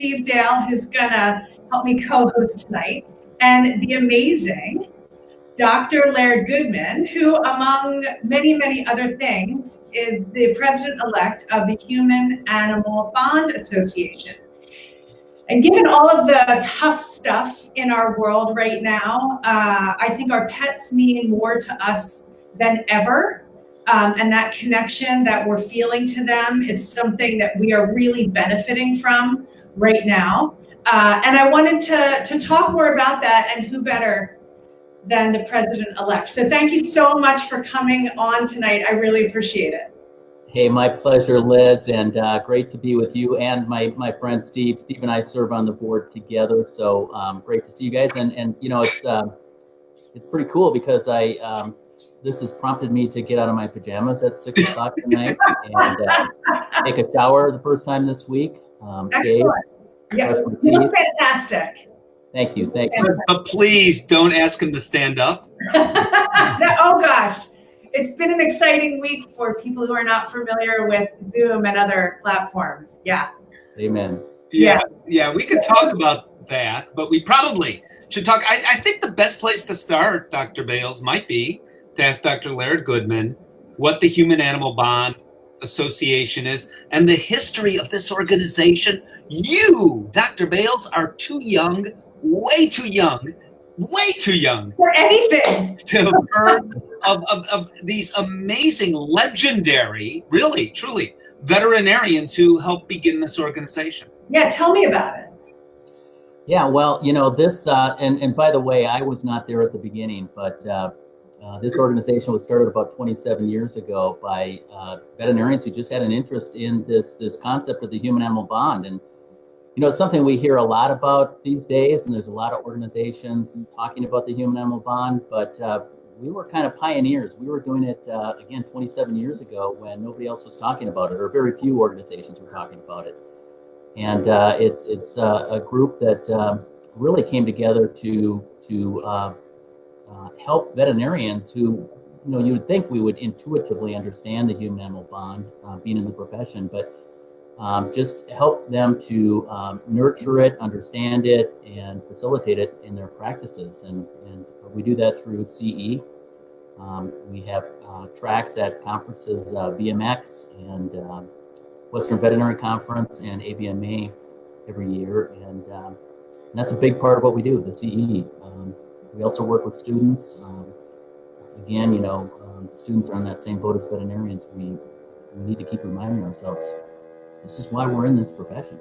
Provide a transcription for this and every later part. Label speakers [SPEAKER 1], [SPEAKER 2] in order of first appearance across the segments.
[SPEAKER 1] Steve Dale, who's gonna help me co-host tonight, and the amazing Dr. Laird Goodman, who, among many, many other things, is the president-elect of the Human-Animal Bond Association. And given all of the tough stuff in our world right now, I think our pets mean more to us than ever. And that connection that we're feeling to them is something that we are really benefiting from right now. And I wanted to talk more about that, and who better than the president-elect. So thank you so much for coming on tonight. I really appreciate it.
[SPEAKER 2] Hey, my pleasure, Liz, and great to be with you and my friend Steve. Steve and I serve on the board together, so great to see you guys. And you know, it's pretty cool because this has prompted me to get out of my pajamas at 6 o'clock tonight and take a shower the first time this week.
[SPEAKER 1] Excellent. Yeah, you look fantastic.
[SPEAKER 2] Thank you. But
[SPEAKER 3] please don't ask him to stand up.
[SPEAKER 1] Oh gosh, it's been an exciting week for people who are not familiar with Zoom and other platforms. Yeah.
[SPEAKER 2] Amen.
[SPEAKER 3] Yeah, we could talk about that, but we probably should talk. I think the best place to start, Dr. Bales, might be to ask Dr. Laird Goodman what the Human-Animal Bond Association is and the history of this organization. You, Dr. Bales, are too young, way too young
[SPEAKER 1] for anything
[SPEAKER 3] to have heard of these amazing, legendary, really, truly veterinarians who helped begin this organization.
[SPEAKER 1] Yeah, tell me about it.
[SPEAKER 2] Yeah, well, you know, this, and by the way, I was not there at the beginning, but this organization was started about 27 years ago by veterinarians who just had an interest in this concept of the human-animal bond. And, you know, it's something we hear a lot about these days, and there's a lot of organizations talking about the human-animal bond, but we were kind of pioneers. We were doing it, again, 27 years ago when nobody else was talking about it, or very few organizations were talking about it. And it's a group that really came together to help veterinarians who, you know, you would think we would intuitively understand the human-animal bond, being in the profession, but just help them to nurture it, understand it, and facilitate it in their practices. And we do that through CE. We have tracks at conferences, BMX and Western Veterinary Conference and AVMA every year, and that's a big part of what we do, the CE. We also work with students. Again, you know, students are on that same boat as veterinarians. We need to keep reminding ourselves, this is why we're in this profession.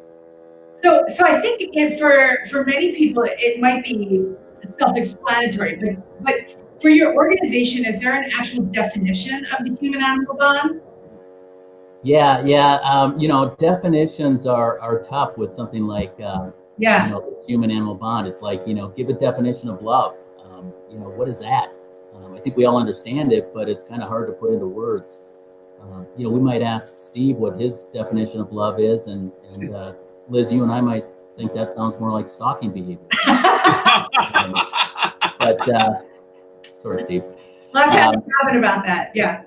[SPEAKER 1] So I think for many people, it might be self-explanatory, but for your organization, is there an actual definition of the human-animal bond?
[SPEAKER 2] Yeah. You know, definitions are tough with something like, you know, the human-animal bond. It's like, you know, give a definition of love. You know, what is that? I think we all understand it, but it's kind of hard to put into words. You know, we might ask Steve what his definition of love is, and Liz, you and I might think that sounds more like stalking behavior. But sorry, Steve.
[SPEAKER 1] Love to have a comment about that. Yeah.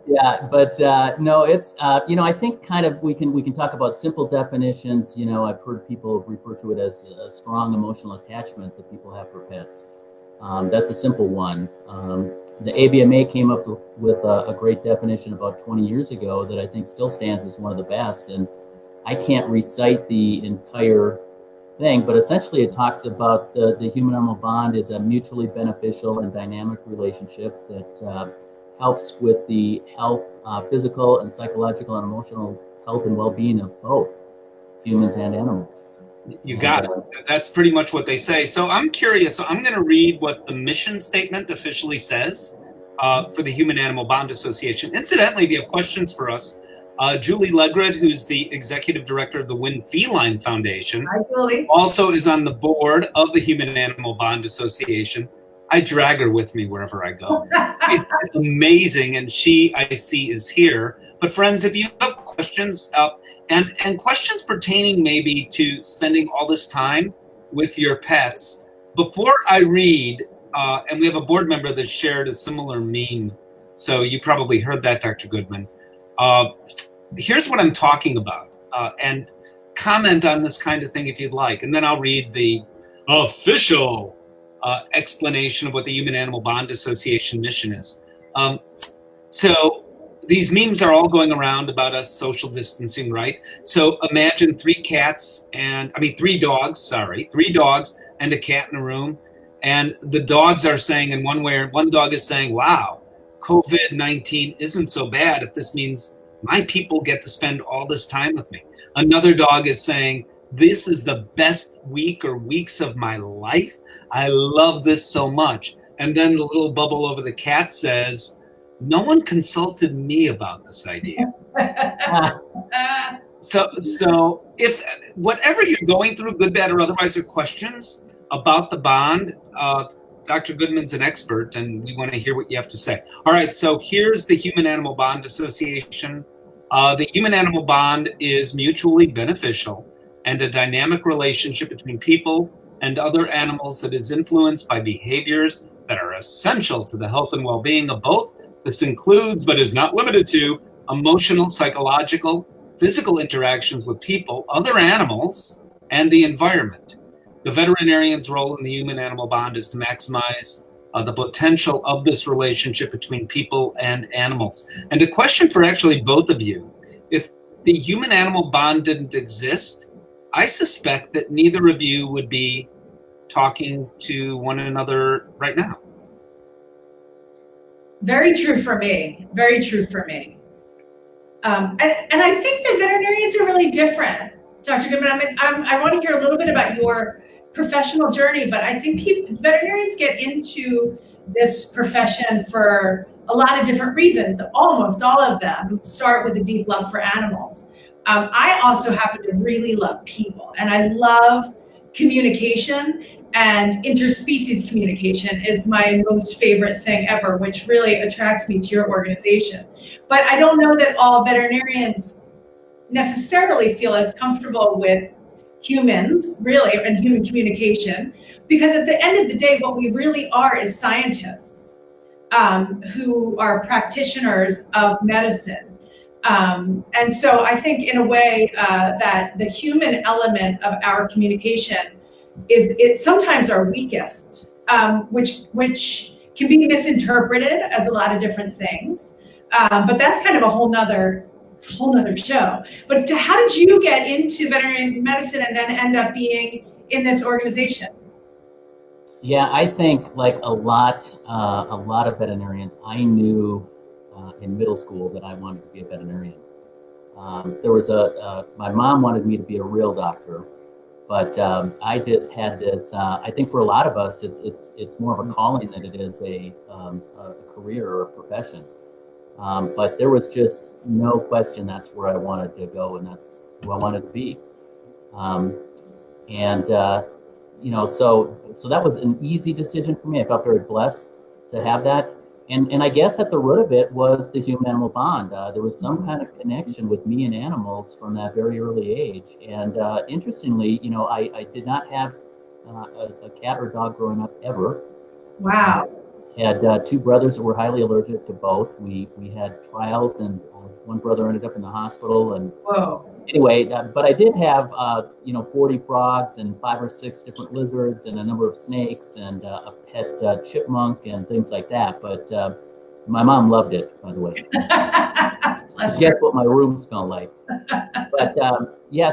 [SPEAKER 2] Yeah, but no, it's you know, I think kind of we can talk about simple definitions. You know, I've heard people refer to it as a strong emotional attachment that people have for pets. That's a simple one. The AVMA came up with a great definition about 20 years ago that I think still stands as one of the best. And I can't recite the entire thing, but essentially it talks about the human-animal bond is a mutually beneficial and dynamic relationship that helps with the health, physical and psychological and emotional health and well-being of both humans and animals.
[SPEAKER 3] You got it. That's pretty much what they say. So I'm curious. So I'm going to read what the mission statement officially says for the Human-Animal Bond Association. Incidentally, if you have questions for us, Julie Legred, who's the executive director of the Win Feline Foundation, also is on the board of the Human-Animal Bond Association. I drag her with me wherever I go. She's amazing, and she, I see, is here. But friends, if you have questions, and questions pertaining maybe to spending all this time with your pets, before I read, and we have a board member that shared a similar meme, so you probably heard that, Dr. Goodman. Here's what I'm talking about, and comment on this kind of thing if you'd like, and then I'll read the official explanation of what the Human Animal Bond Association mission is. So these memes are all going around about us social distancing, right? So imagine three dogs and a cat in a room. And the dogs are saying in one dog is saying, wow, COVID-19 isn't so bad if this means my people get to spend all this time with me. Another dog is saying, this is the best week or weeks of my life. I love this so much. And then the little bubble over the cat says, no one consulted me about this idea. So if whatever you're going through, good, bad, or otherwise, are questions about the bond, Dr. Goodman's an expert, and we want to hear what you have to say. All right, so here's the Human Animal Bond Association. The Human Animal Bond is mutually beneficial and a dynamic relationship between people and other animals that is influenced by behaviors that are essential to the health and well-being of both. This includes, but is not limited to, emotional, psychological, physical interactions with people, other animals, and the environment. The veterinarian's role in the human-animal bond is to maximize the potential of this relationship between people and animals. And a question for actually both of you. If the human-animal bond didn't exist, I suspect that neither of you would be talking to one another right now.
[SPEAKER 1] Very true for me. Very true for me. And I think that veterinarians are really different, Dr. Goodman. I want to hear a little bit about your professional journey, but I think veterinarians get into this profession for a lot of different reasons. Almost all of them start with a deep love for animals. I also happen to really love people, and I love communication, and interspecies communication is my most favorite thing ever, which really attracts me to your organization. But I don't know that all veterinarians necessarily feel as comfortable with humans, really, and human communication, because at the end of the day, what we really are is scientists who are practitioners of medicine. And so I think in a way that the human element of our communication is sometimes our weakest, which can be misinterpreted as a lot of different things. But that's kind of a whole nother show. But how did you get into veterinary medicine and then end up being in this organization?
[SPEAKER 2] Yeah, I think like a lot of veterinarians, I knew in middle school that I wanted to be a veterinarian. There was my mom wanted me to be a real doctor, but I just had this. I think for a lot of us, it's more of a calling than it is a career or a profession. But there was just no question that's where I wanted to go, and that's who I wanted to be. So that was an easy decision for me. I felt very blessed to have that. And I guess at the root of it was the human-animal bond. There was some kind of connection with me and animals from that very early age. And interestingly, I did not have a cat or dog growing up ever.
[SPEAKER 1] Wow.
[SPEAKER 2] Had two brothers that were highly allergic to both. We had trials, and one brother ended up in the hospital. And
[SPEAKER 1] whoa.
[SPEAKER 2] Anyway, but I did have 40 frogs and 5 or 6 different lizards and a number of snakes and a pet chipmunk and things like that. But my mom loved it, by the way. Guess what my room smelled like. But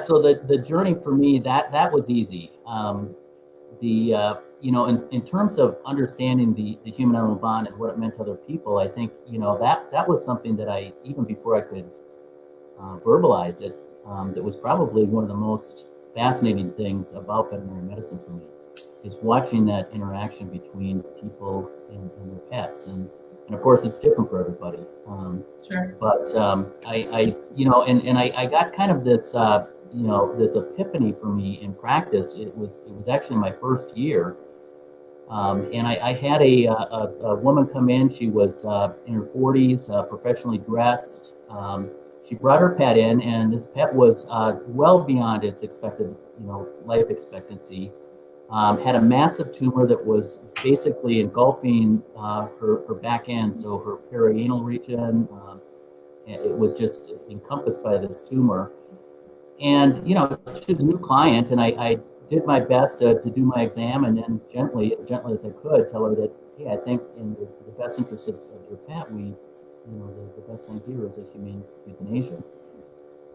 [SPEAKER 2] so the journey for me, that was easy. In terms of understanding the human-animal bond and what it meant to other people, I think that was something that I, even before I could verbalize it, that was probably one of the most fascinating things about veterinary medicine for me, is watching that interaction between people and their pets, and of course it's different for everybody.
[SPEAKER 1] Sure.
[SPEAKER 2] But I got kind of this this epiphany for me in practice. It was actually my first year. And I had a woman come in. She was in her 40s, professionally dressed. She brought her pet in, and this pet was well beyond its expected, life expectancy. Had a massive tumor that was basically engulfing her back end, so her perianal region. It was just encompassed by this tumor. And, she was a new client, and I did my best to do my exam, and then as gently as I could, tell her that, hey, I think in the best interest of your pet, the best thing here is a humane euthanasia.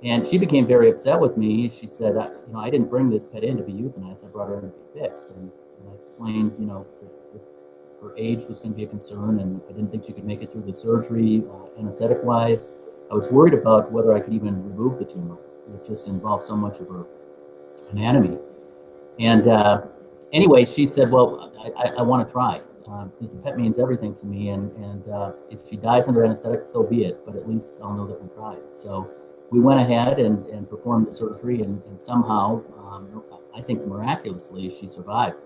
[SPEAKER 2] And she became very upset with me. She said, I didn't bring this pet in to be euthanized. I brought her in to be fixed. And I explained, that her age was going to be a concern, and I didn't think she could make it through the surgery, anesthetic-wise. I was worried about whether I could even remove the tumor. It just involved so much of her anatomy. And anyway, she said, well, I want to try. This pet means everything to me, and if she dies under anesthetic, so be it, but at least I'll know that we tried. So we went ahead and performed the surgery, and somehow, I think miraculously, she survived.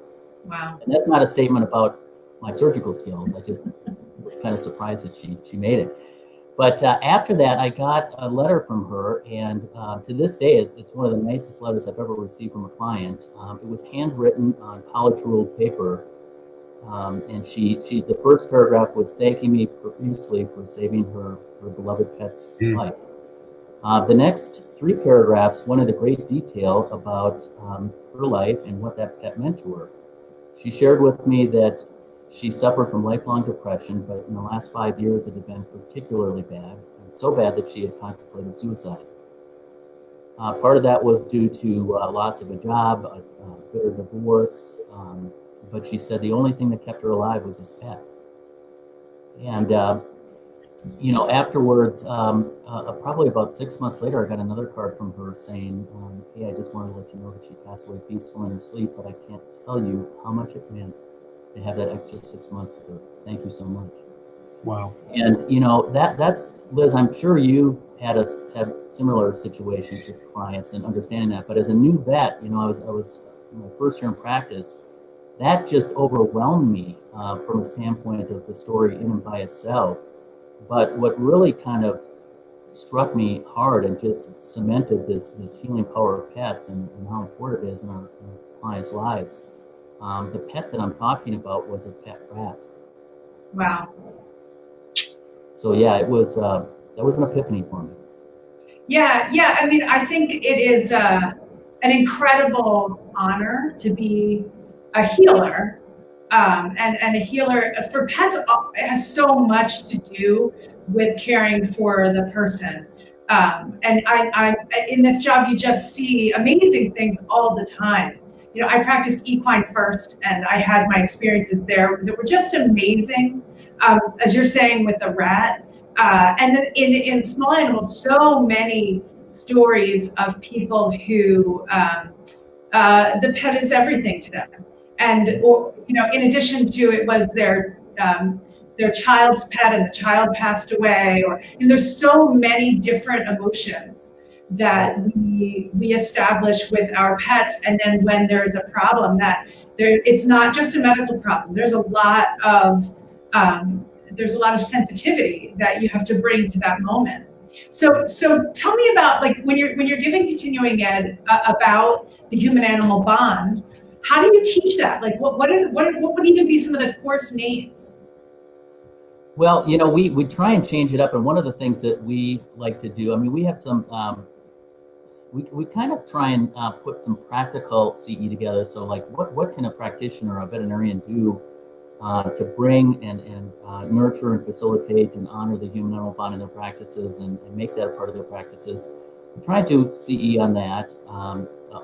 [SPEAKER 1] Wow.
[SPEAKER 2] And that's not a statement about my surgical skills. I just was kind of surprised that she made it. But after that, I got a letter from her, and to this day, it's one of the nicest letters I've ever received from a client. It was handwritten on college-ruled paper, and the first paragraph was thanking me profusely for saving her beloved pet's life. The next 3 paragraphs went into great detail about her life and what that pet meant to her. She shared with me that she suffered from lifelong depression, but in the last 5 years it had been particularly bad, and so bad that she had contemplated suicide. Part of that was due to loss of a job, a bitter divorce, but she said the only thing that kept her alive was this pet. And afterwards, probably about 6 months later, I got another card from her saying, hey, I just wanted to let you know that she passed away peacefully in her sleep, but I can't tell you how much it meant to have that extra 6 months with her. Thank you so much.
[SPEAKER 3] Wow.
[SPEAKER 2] And that's Liz, I'm sure you had similar situations with clients and understanding that. But as a new vet, I was my first year in practice. That just overwhelmed me from a standpoint of the story in and by itself. But what really kind of struck me hard and just cemented this healing power of pets and how important it is in our clients' lives. The pet that I'm talking about was a pet rat.
[SPEAKER 1] Wow.
[SPEAKER 2] So yeah, that was an epiphany for me.
[SPEAKER 1] Yeah. I mean, I think it is an incredible honor to be a healer, and a healer for pets. It has so much to do with caring for the person. And I in this job, you just see amazing things all the time. I practiced equine first, and I had my experiences there that were just amazing. As you're saying with the rat, and then in small animals, so many stories of people who the pet is everything to them, and in addition to it was their child's pet and the child passed away, and there's so many different emotions that we establish with our pets, and then when there's a problem it's not just a medical problem. There's a lot of sensitivity that you have to bring to that moment. So tell me about, like, when you're giving continuing ed about the human animal bond, how do you teach that? Like, what would even be some of the course names?
[SPEAKER 2] Well, we try and change it up, and one of the things that we like to do, I mean, we have some, we kind of try and put some practical CE together. So, like, what can a practitioner, a veterinarian, do to bring and nurture and facilitate and honor the human-animal bond in their practices and make that a part of their practices? We try and do CE on that.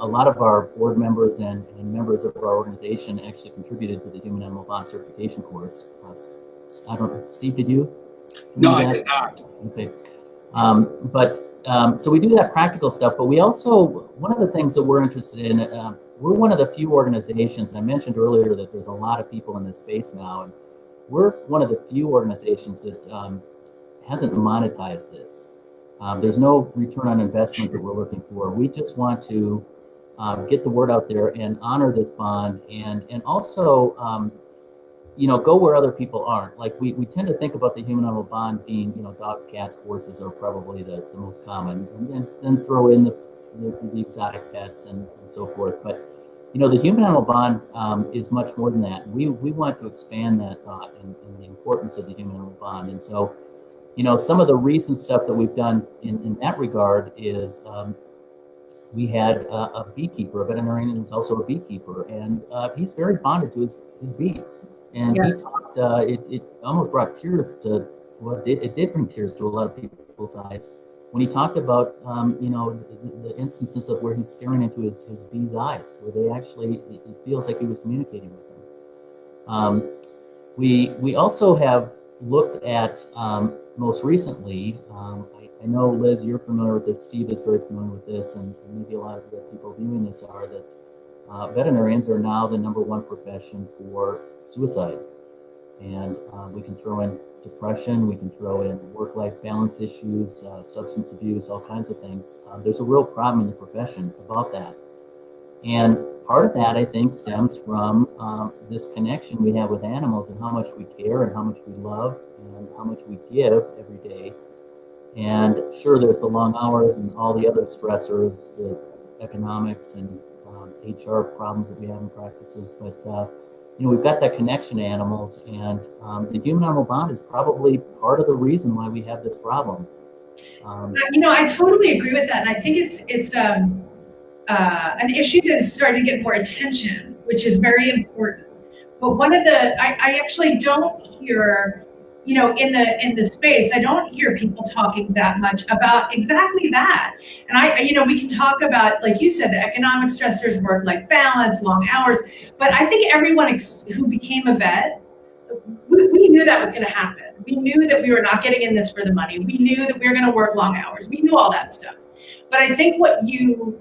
[SPEAKER 2] A lot of our board members and members of our organization actually contributed to the human-animal bond certification course. I don't know, Steve, did you?
[SPEAKER 3] No, I did not.
[SPEAKER 2] Okay. So we do that practical stuff, but we also, one of the things that we're interested in, we're one of the few organizations, I mentioned earlier that there's a lot of people in this space now, and we're one of the few organizations that hasn't monetized this. There's no return on investment that we're looking for. We just want to get the word out there and honor this bond, and also go where other people aren't. Like we tend to think about the human-animal bond being, dogs, cats, horses are probably the most common, and then throw in the exotic pets and so forth. But the human-animal bond is much more than that. We want to expand that thought and the importance of the human-animal bond. And so, some of the recent stuff that we've done in that regard is we had a beekeeper, a veterinarian who's also a beekeeper, and he's very bonded to his bees. And he talked, it almost brought tears to, well, it did bring tears to a lot of people's eyes when he talked about, the instances of where he's staring into his bees' eyes, where they actually, it feels like he was communicating with them. We also have looked at, most recently, I know, Liz, you're familiar with this, Steve is very familiar with this, and maybe a lot of the people viewing this are, that veterinarians are now the #1 profession for suicide. And we can throw in depression, we can throw in work-life balance issues, substance abuse, all kinds of things. There's a real problem in the profession about that. And part of that, I think, stems from this connection we have with animals and how much we care and how much we love and how much we give every day. And sure, there's the long hours and all the other stressors, the economics and HR problems that we have in practices, but we've got that connection to animals, and the human-animal bond is probably part of the reason why we have this problem.
[SPEAKER 1] I totally agree with that, and I think it's an issue that is starting to get more attention, which is very important. But one of the, I actually don't hear, in the space, I don't hear people talking that much about exactly that. And we can talk about, like you said, the economic stressors, work-life balance, long hours, but I think everyone who became a vet, we knew that was going to happen. We knew that we were not getting in this for the money. We knew that we were going to work long hours. We knew all that stuff. But I think what you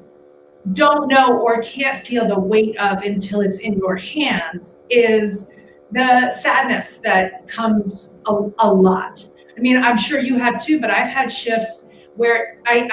[SPEAKER 1] don't know or can't feel the weight of until it's in your hands is the sadness that comes a lot. I mean, I'm sure you have too, but I've had shifts where I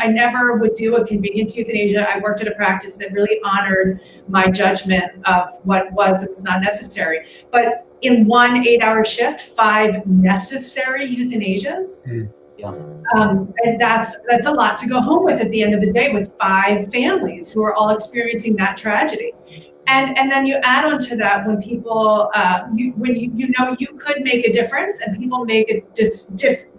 [SPEAKER 1] never would do a convenience euthanasia. I worked at a practice that really honored my judgment of what was and was not necessary. But in one 8-hour shift, 5 necessary euthanasias.
[SPEAKER 2] Yeah.
[SPEAKER 1] And that's a lot to go home with at the end of the day, with 5 families who are all experiencing that tragedy. And then you add on to that when people, you could make a difference, and people make a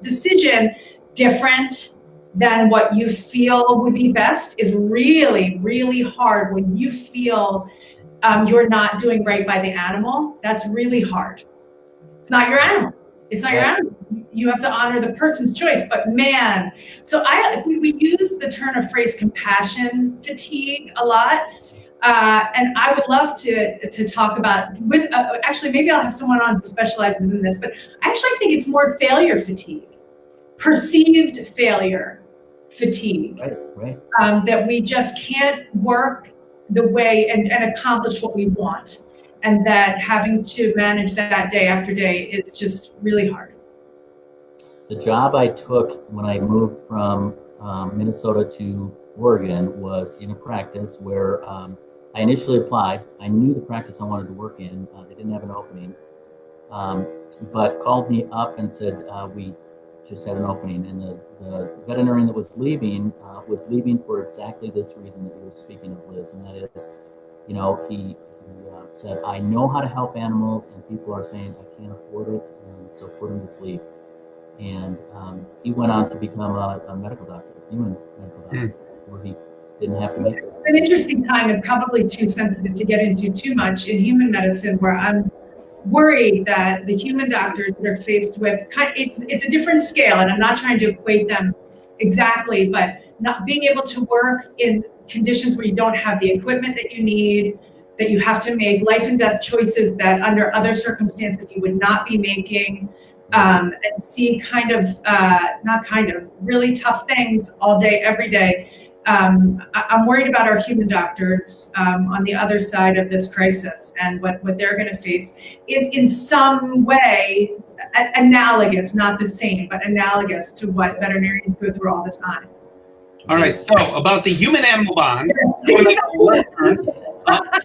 [SPEAKER 1] decision different than what you feel would be best, is really, really hard when you feel you're not doing right by the animal. That's really hard. It's not your animal. It's not your animal. You have to honor the person's choice, but man, so we use the turn of phrase compassion fatigue a lot. And I would love to talk about actually, maybe I'll have someone on who specializes in this, but I actually think it's more failure fatigue, perceived failure fatigue,
[SPEAKER 2] right.
[SPEAKER 1] That we just can't work the way and accomplish what we want. And that having to manage that day after day is just really hard.
[SPEAKER 2] The job I took when I moved from Minnesota to Oregon was in a practice where I initially applied. I knew the practice I wanted to work in. They didn't have an opening, but called me up and said, we just had an opening. And the veterinarian that was leaving for exactly this reason that you were speaking of, Liz. And that is, he said, I know how to help animals, and people are saying I can't afford it, and so put him to sleep. And he went on to become a medical doctor, a human medical doctor, where he didn't have to make it.
[SPEAKER 1] It's an interesting time, and probably too sensitive to get into too much in human medicine, where I'm worried that the human doctors that are faced with, it's a different scale, and I'm not trying to equate them exactly, but not being able to work in conditions where you don't have the equipment that you need, that you have to make life and death choices that under other circumstances you would not be making, and see really tough things all day, every day. I'm worried about our human doctors on the other side of this crisis, and what they're going to face is in some way analogous, not the same, but analogous to what veterinarians go through all the time.
[SPEAKER 3] All right, so about the human-animal bond.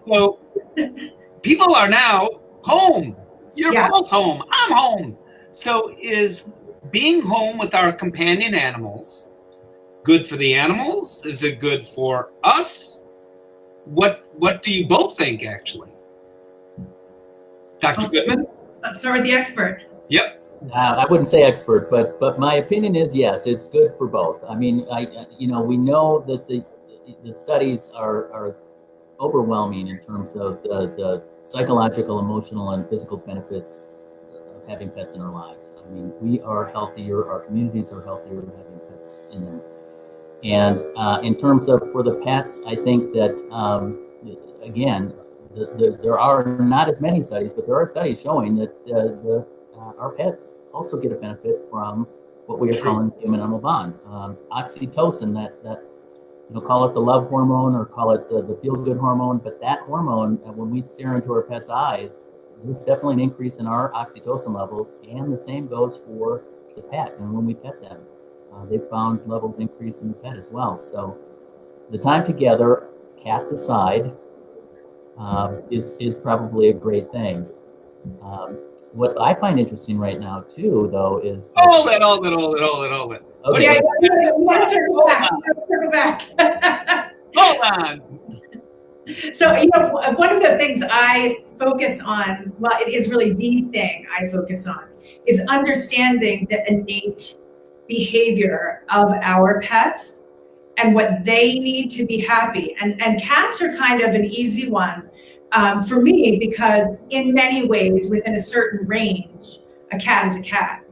[SPEAKER 3] So people are now home. You're both home. I'm home. So is being home with our companion animals good for the animals? Is it good for us? What do you both think, actually? Dr. Goodman?
[SPEAKER 1] Let's start with the expert.
[SPEAKER 3] Yep.
[SPEAKER 2] I wouldn't say expert, but my opinion is yes, it's good for both. I mean, we know that the studies are overwhelming in terms of the psychological, emotional, and physical benefits of having pets in our lives. I mean, we are healthier, our communities are healthier having pets in them. And in terms of for the pets, I think that again, there are not as many studies, but there are studies showing that our pets also get a benefit from what we are calling the human-animal bond. Oxytocin, that call it the love hormone or call it the feel-good hormone, but that hormone, when we stare into our pet's eyes, there's definitely an increase in our oxytocin levels, and the same goes for the pet. And when we pet them, they found levels increase in the pet as well. So the time together, cats aside, is probably a great thing. What I find interesting right now too, though, is
[SPEAKER 3] hold it.
[SPEAKER 2] Okay.
[SPEAKER 1] Yeah, you want to circle back.
[SPEAKER 3] Hold on.
[SPEAKER 1] So, one of the things I focus on, well, it is really the thing I focus on, is understanding the innate behavior of our pets and what they need to be happy. And cats are kind of an easy one for me, because in many ways, within a certain range, a cat is a cat.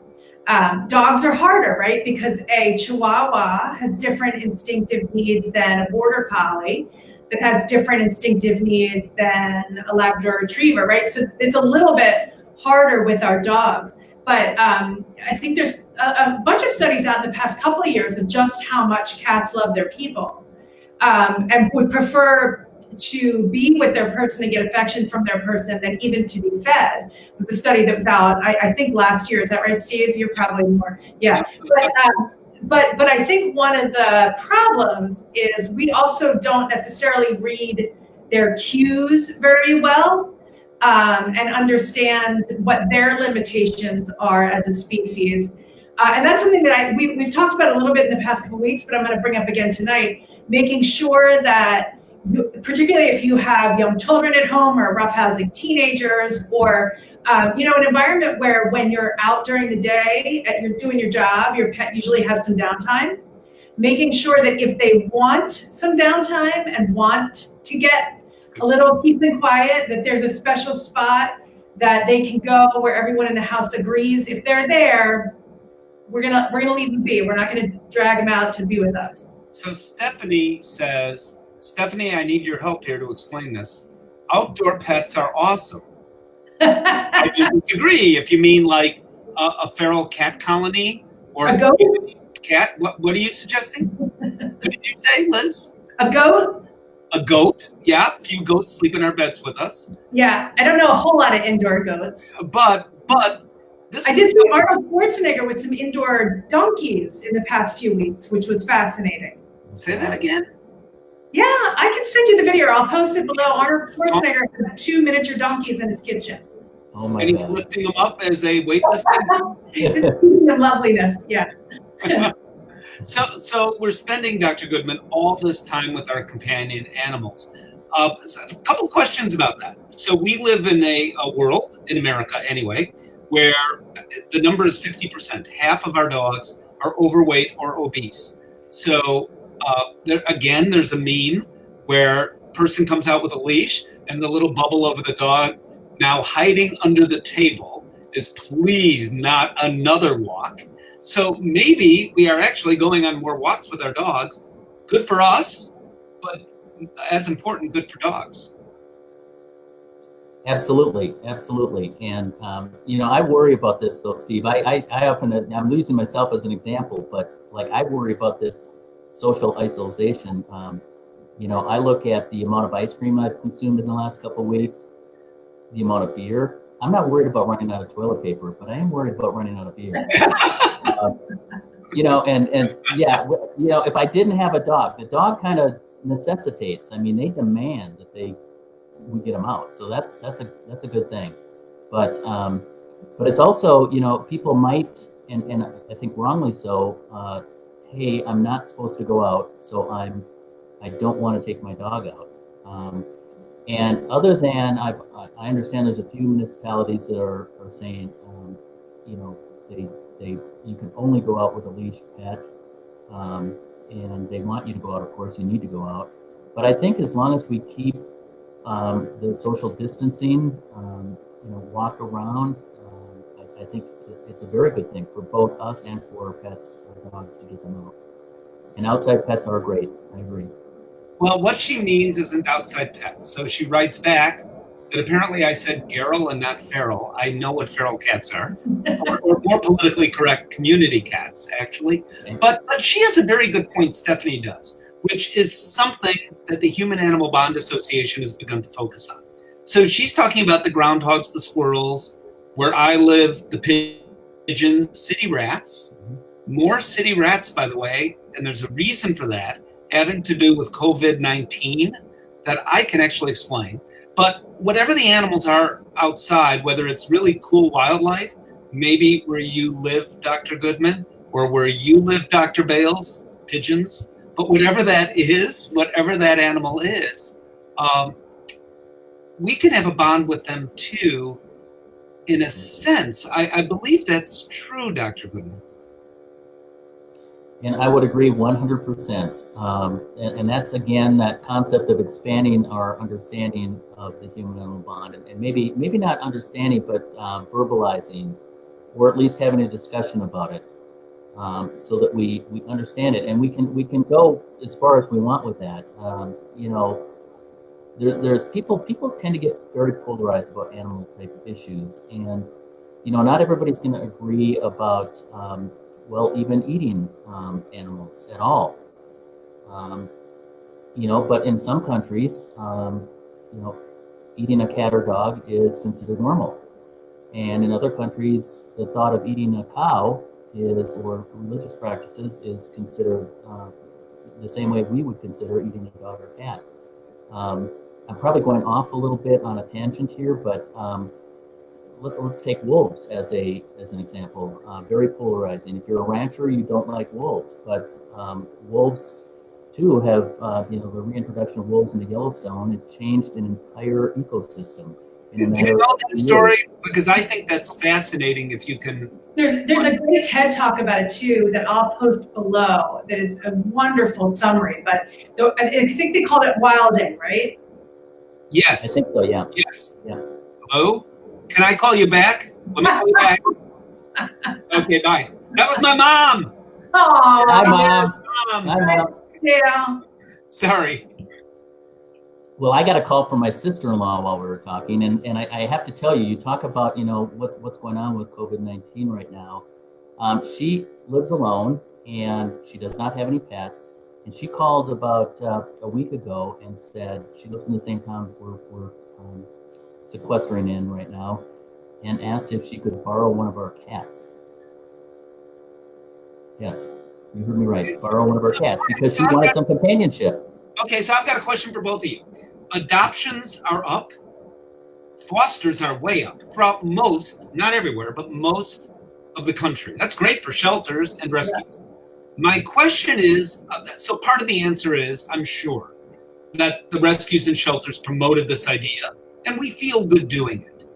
[SPEAKER 1] Dogs are harder, right? Because a Chihuahua has different instinctive needs than a Border Collie, that has different instinctive needs than a Labrador Retriever, right? So it's a little bit harder with our dogs. But I think there's a bunch of studies out in the past couple of years of just how much cats love their people, and would prefer to be with their person and get affection from their person than even to be fed. It was a study that was out, I think last year. Is that right, Steve? You're probably more, yeah. But I think one of the problems is we also don't necessarily read their cues very well, and understand what their limitations are as a species. And that's something that we've talked about a little bit in the past couple of weeks, but I'm going to bring up again tonight, making sure that, particularly if you have young children at home or roughhousing teenagers, or an environment where when you're out during the day and you're doing your job, your pet usually has some downtime, making sure that if they want some downtime and want to get a little peace and quiet, that there's a special spot that they can go where everyone in the house agrees. If they're there, we're gonna leave them be. We're not gonna drag them out to be with us.
[SPEAKER 3] So Stephanie says, I need your help here to explain this. Outdoor pets are awesome. I disagree. If you mean like a feral cat colony or
[SPEAKER 1] a goat
[SPEAKER 3] cat, what are you suggesting? What did you say, Liz?
[SPEAKER 1] A goat?
[SPEAKER 3] A goat, yeah. A few goats sleep in our beds with us.
[SPEAKER 1] Yeah, I don't know a whole lot of indoor goats.
[SPEAKER 3] But
[SPEAKER 1] I did see Arnold Schwarzenegger with some indoor donkeys in the past few weeks, which was fascinating.
[SPEAKER 3] Say that again.
[SPEAKER 1] Yeah, I can send you the video. I'll post it below. Arnold Schwarzenegger had 2 miniature donkeys in his kitchen.
[SPEAKER 2] Oh my
[SPEAKER 3] and he's
[SPEAKER 2] God.
[SPEAKER 3] lifting them up as a weightlifting.
[SPEAKER 1] This is of loveliness, yeah.
[SPEAKER 3] So we're spending, Dr. Goodman, all this time with our companion animals. So a couple of questions about that. So we live in a world, in America anyway, where the number is 50%. Half of our dogs are overweight or obese. So there's a meme where a person comes out with a leash and the little bubble over the dog, now hiding under the table, is please not another walk. So maybe we are actually going on more walks with our dogs. Good for us, but as important, good for dogs.
[SPEAKER 2] Absolutely. And, I worry about this though, Steve. I often, I'm using myself as an example, but like I worry about this social isolation. I look at the amount of ice cream I've consumed in the last couple of weeks, the amount of beer. I'm not worried about running out of toilet paper, but I am worried about running out of beer. If I didn't have a dog, the dog kind of necessitates. I mean, they demand that we get them out. So that's a good thing. But it's also, people might, and I think wrongly so, hey, I'm not supposed to go out, so I don't want to take my dog out. And other than I understand there's a few municipalities that are saying, you can only go out with a leashed pet, and they want you to go out. Of course, you need to go out. But I think as long as we keep the social distancing, walk around, I think it's a very good thing for both us and for pets or dogs to get them out. And outside pets are great. I agree.
[SPEAKER 3] Well, what she means isn't outside pets. So she writes back that apparently I said Gerald and not feral. I know what feral cats are, or more politically correct, community cats, actually. But she has a very good point, Stephanie does, which is something that the Human-Animal Bond Association has begun to focus on. So she's talking about the groundhogs, the squirrels, where I live, the pigeons, city rats. More city rats, by the way, and there's a reason for that, having to do with COVID-19 that I can actually explain. But whatever the animals are outside, whether it's really cool wildlife, maybe where you live, Dr. Goodman, or where you live, Dr. Bales, pigeons, but whatever that is, whatever that animal is, we can have a bond with them too, in a sense. I believe that's true, Dr. Goodman.
[SPEAKER 2] And I would agree 100%. And that's, again, that concept of expanding our understanding of the human-animal bond, and maybe not understanding, but verbalizing, or at least having a discussion about it, so that we understand it, and we can go as far as we want with that. There's people tend to get very polarized about animal type issues, and not everybody's going to agree about even eating animals at all. But in some countries, eating a cat or dog is considered normal. And in other countries, the thought of eating a cow or religious practices is considered the same way we would consider eating a dog or cat. I'm probably going off a little bit on a tangent here, but let's take wolves as an example. Very polarizing. If you're a rancher, you don't like wolves, but wolves too have the reintroduction of wolves into Yellowstone. It changed an entire ecosystem.
[SPEAKER 3] Do you know that story? Because I think that's fascinating. If you can,
[SPEAKER 1] there's a great TED talk about it too that I'll post below. That is a wonderful summary. But I think they called it wilding, right?
[SPEAKER 3] Yes,
[SPEAKER 2] I think so. Yeah.
[SPEAKER 3] Yes.
[SPEAKER 2] Yeah.
[SPEAKER 3] Hello. Can I call you back? Let me call you back. Okay, bye. That was my mom.
[SPEAKER 1] Oh,
[SPEAKER 2] Hi, Mom. Hi, Mom.
[SPEAKER 1] Yeah.
[SPEAKER 3] Sorry.
[SPEAKER 2] Well, I got a call from my sister-in-law while we were talking, and I have to tell you, you talk about what's going on with COVID-19 right now. She lives alone, and she does not have any pets. And she called about a week ago and said she lives in the same town we're sequestering in right now, and asked if she could borrow one of our cats. Yes, you heard me right. Borrow one of our cats because she wanted some companionship.
[SPEAKER 3] Okay, so I've got a question for both of you. Adoptions are up. Fosters are way up throughout most, not everywhere, but most of the country. That's great for shelters and rescues. Yeah. My question is, so part of the answer is, I'm sure, that the rescues and shelters promoted this idea, and we feel good doing it.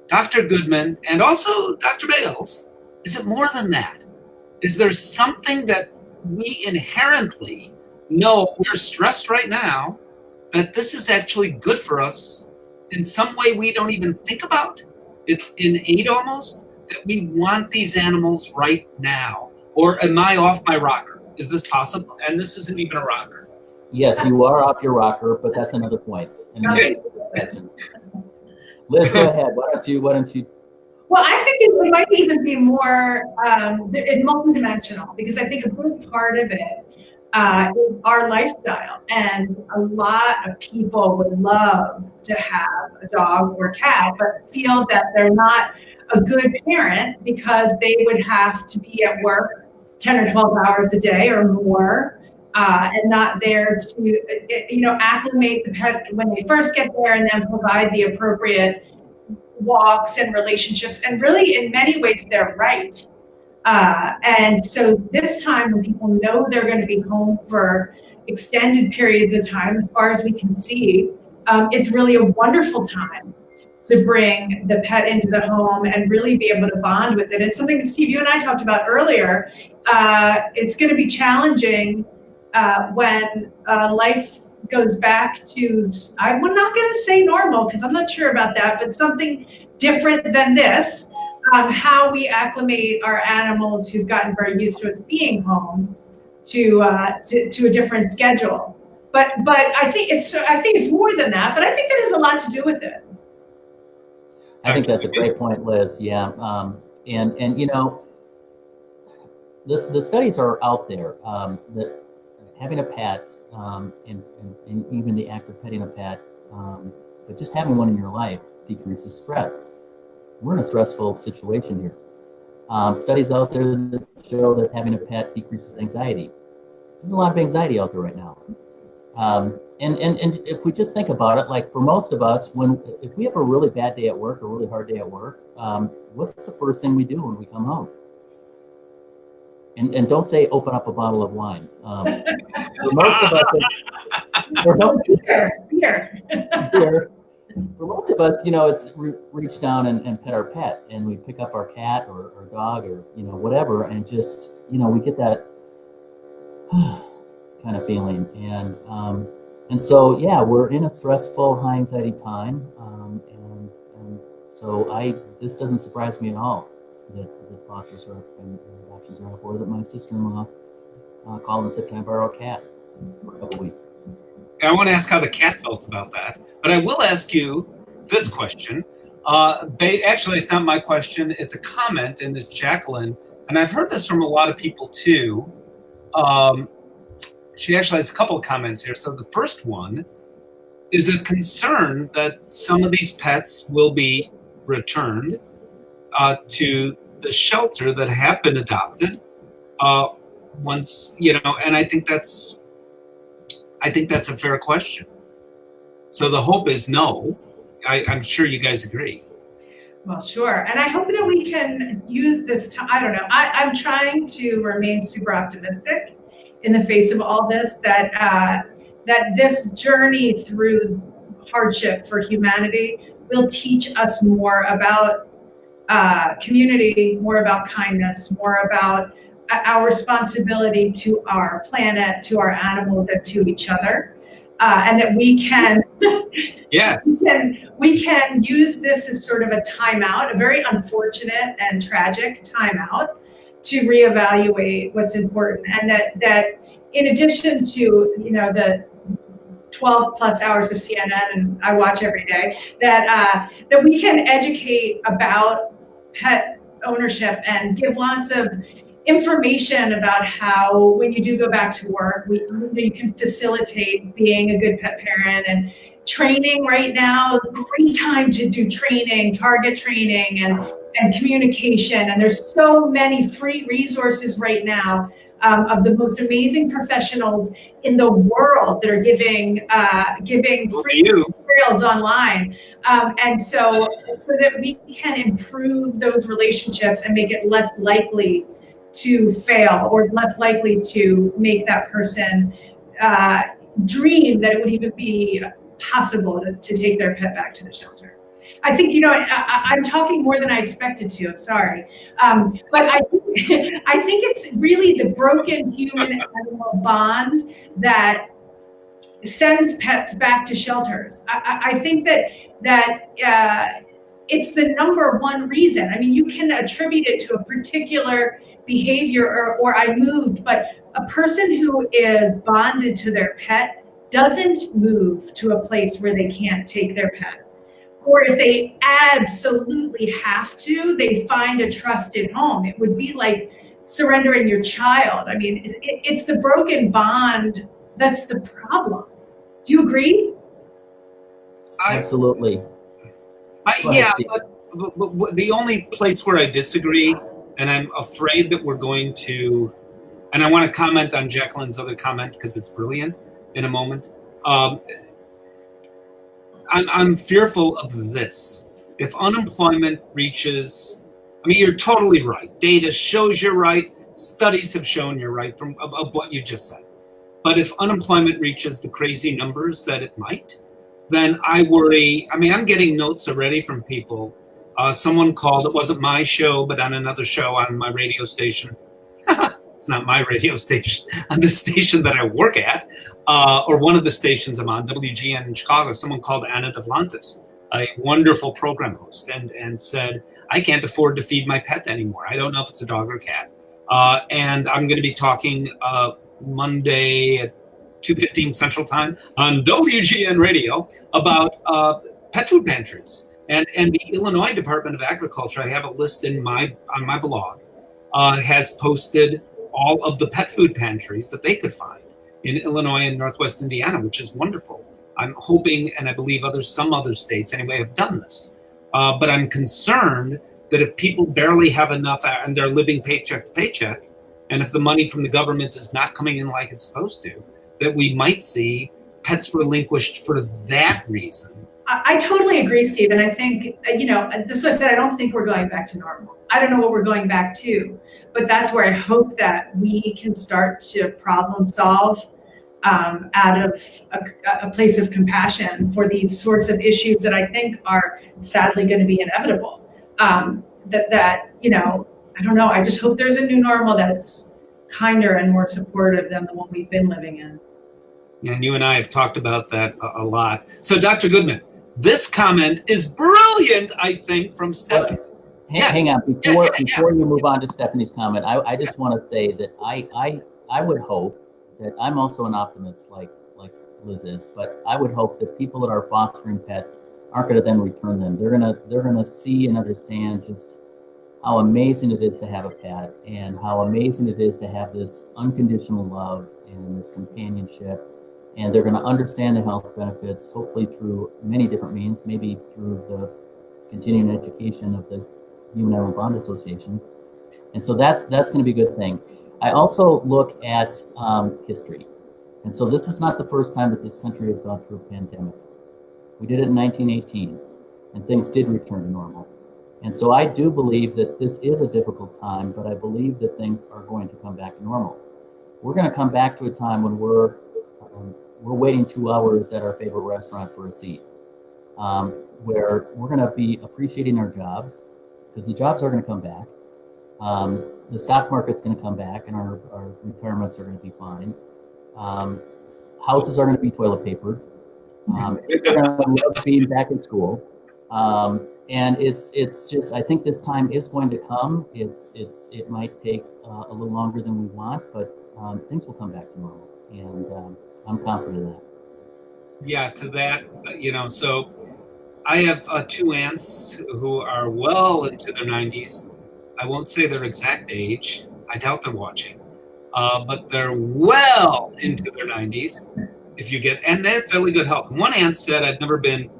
[SPEAKER 3] Dr. Goodman, and also Dr. Bales, is it more than that? Is there something that we inherently know, we're stressed right now, that this is actually good for us in some way we don't even think about? It's innate almost, that we want these animals right now. Or am I off my rocker? Is this possible? And this isn't even a rocker.
[SPEAKER 2] Yes, you are off your rocker, but that's another point.
[SPEAKER 3] Okay.
[SPEAKER 2] Liz, go ahead. Why don't you?
[SPEAKER 1] Well, I think it might even be more multidimensional, because I think a big part of it is our lifestyle. And a lot of people would love to have a dog or cat, but feel that they're not a good parent because they would have to be at work 10 or 12 hours a day or more, and not there to, acclimate the pet when they first get there, and then provide the appropriate walks and relationships. And really, in many ways, they're right. And so this time, when people know they're going to be home for extended periods of time, as far as we can see, it's really a wonderful time to bring the pet into the home and really be able to bond with it. It's something that Steve, you and I talked about earlier. It's going to be challenging when life goes back to, I'm not going to say normal because I'm not sure about that, but something different than this, how we acclimate our animals who've gotten very used to us being home to a different schedule. But I think it's more than that, but I think that has a lot to do with it.
[SPEAKER 2] I think that's a great point, Liz. Yeah. And you know, the studies are out there that having a pet and even the act of petting a pet, but just having one in your life decreases stress. We're in a stressful situation here. Studies out there that show that having a pet decreases anxiety. There's a lot of anxiety out there right now. And if we just think about it, like for most of us, if we have a really bad day at work, a really hard day at work, what's the first thing we do when we come home? And don't say open up a bottle of wine. For most of us, beer. For most of us, you know, it's reach down and pet our pet, and we pick up our cat or dog or, you know, whatever, and just, you know, we get that kind of feeling. And so, yeah, we're in a stressful, high anxiety time. And so this doesn't surprise me at all that fosters are up and adoptions are up, or that my sister-in-law called and said, can I borrow a cat for a couple weeks?
[SPEAKER 3] And I want to ask how the cat felt about that. But I will ask you this question. Actually, it's not my question. It's a comment in this Jacqueline. And I've heard this from a lot of people too. She actually has a couple of comments here. So the first one is a concern that some of these pets will be returned to the shelter that have been adopted once, you know, and I think that's a fair question. So the hope is no. I'm sure you guys agree.
[SPEAKER 1] Well, sure. And I hope that we can use this time. I don't know. I'm trying to remain super optimistic in the face of all this, that this journey through hardship for humanity will teach us more about community, more about kindness, more about our responsibility to our planet, to our animals, and to each other. And that we can,
[SPEAKER 3] yes,
[SPEAKER 1] we can use this as sort of a timeout, a very unfortunate and tragic timeout, to reevaluate what's important, and that in addition to, you know, the 12 plus hours of CNN, and I watch every day, that we can educate about pet ownership and give lots of information about how, when you do go back to work, you can facilitate being a good pet parent. And training right now, great time to do training, target training, and communication. And there's so many free resources right now of the most amazing professionals in the world that are giving free materials online. And so that we can improve those relationships and make it less likely to fail, or less likely to make that person dream that it would even be possible to take their pet back to the shelter. I think, you know, I'm talking more than I expected to, I'm sorry. But I think it's really the broken human-animal bond that sends pets back to shelters. I think that it's the number one reason. I mean, you can attribute it to a particular behavior or I moved, but a person who is bonded to their pet doesn't move to a place where they can't take their pet. Or if they absolutely have to, they find a trusted home. It would be like surrendering your child. I mean, it's the broken bond that's the problem. Do you agree?
[SPEAKER 2] Absolutely.
[SPEAKER 3] Yeah, but the only place where I disagree, and I'm afraid that we're going to, and I want to comment on Jacqueline's other comment because it's brilliant in a moment. I'm fearful of this. If unemployment reaches, I mean, you're totally right. Data shows you're right. Studies have shown you're right of what you just said. But if unemployment reaches the crazy numbers that it might, then I worry. I mean, I'm getting notes already from people. Someone called, it wasn't my show, but on another show on my radio station. It's not my radio station, on the station that I work at, or one of the stations I'm on, WGN in Chicago. Someone called Anna Devlantis, a wonderful program host, and said, I can't afford to feed my pet anymore. I don't know if it's a dog or cat. And I'm going to be talking Monday at 2:15 Central Time on WGN Radio about pet food pantries. And the Illinois Department of Agriculture, I have a list on my blog, has posted all of the pet food pantries that they could find in Illinois and Northwest Indiana, which is wonderful. I'm hoping, and I believe some other states anyway have done this. But I'm concerned that if people barely have enough and they're living paycheck to paycheck, and if the money from the government is not coming in like it's supposed to, that we might see pets relinquished for that reason.
[SPEAKER 1] I totally agree, Steve. And I think, this is what I said, I don't think we're going back to normal. I don't know what we're going back to, but that's where I hope that we can start to problem solve out of a place of compassion for these sorts of issues that I think are sadly going to be inevitable. I don't know, I just hope there's a new normal that's kinder and more supportive than the one we've been living in.
[SPEAKER 3] And you and I have talked about that a lot. So, Dr. Goodman, this comment is brilliant, I think, from Stephanie.
[SPEAKER 2] Hang on, before you move on to Stephanie's comment, I just want to say that I would hope that I'm also an optimist like Liz is, but I would hope that people that are fostering pets aren't going to then return them. They're gonna see and understand just how amazing it is to have a pet and how amazing it is to have this unconditional love and this companionship. And they're going to understand the health benefits, hopefully through many different means, maybe through the continuing education of the Human Animal Bond Association. And so that's going to be a good thing. I also look at history. And so this is not the first time that this country has gone through a pandemic. We did it in 1918, and things did return to normal. And so I do believe that this is a difficult time, but I believe that things are going to come back to normal. We're going to come back to a time when we're waiting 2 hours at our favorite restaurant for a seat, where we're going to be appreciating our jobs, because the jobs are going to come back. The stock market's going to come back, and our retirements are going to be fine. Houses are going to be toilet papered. We're going to love being back in school. And it's just, I think this time is going to come. It might take a little longer than we want, but things will come back to normal, and I'm confident of that.
[SPEAKER 3] Yeah, to that, so I have 2 aunts who are well into their 90s. I won't say their exact age. I doubt they're watching, but they're well into their 90s. And they're fairly good health. One aunt said, I've never been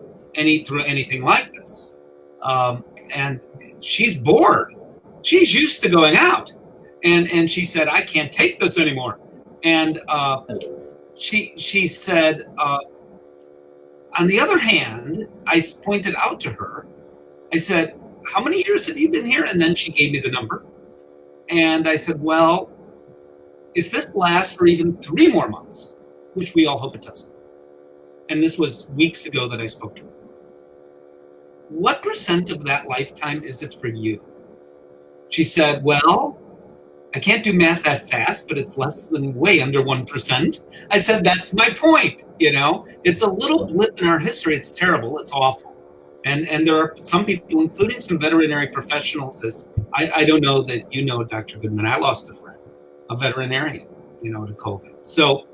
[SPEAKER 3] through anything like this. And she's bored. She's used to going out. And she said, I can't take this anymore. And she said, on the other hand, I pointed out to her, I said, how many years have you been here? And then she gave me the number. And I said, well, if this lasts for even 3 more months, which we all hope it doesn't, and this was weeks ago that I spoke to her, what % of that lifetime is it for you? She said, well, I can't do math that fast, but it's less than way under 1%. I said, that's my point. It's a little blip in our history. It's terrible. It's awful. And there are some people, including some veterinary professionals, I don't know that Dr. Goodman, I lost a friend, a veterinarian, to COVID. So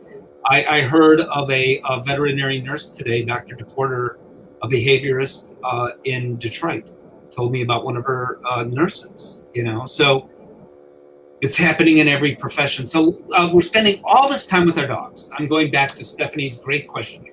[SPEAKER 3] I heard of a veterinary nurse today, Dr. DePorter, a behaviorist in Detroit, told me about one of her nurses, so it's happening in every profession. So we're spending all this time with our dogs. I'm going back to Stephanie's great question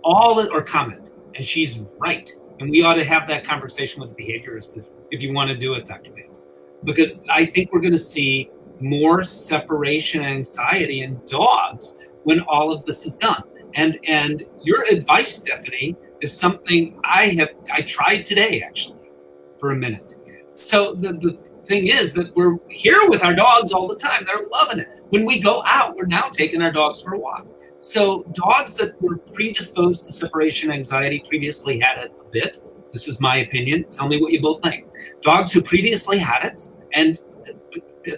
[SPEAKER 3] or comment, and she's right. And we ought to have that conversation with the behaviorist if you want to do it, Dr. Bales, because I think we're going to see more separation anxiety in dogs when all of this is done. And your advice, Stephanie, is something I tried today, actually, for a minute. So the thing is that we're here with our dogs all the time. They're loving it. When we go out, we're now taking our dogs for a walk. So dogs that were predisposed to separation anxiety previously had it a bit. This is my opinion. Tell me what you both think. Dogs who previously had it and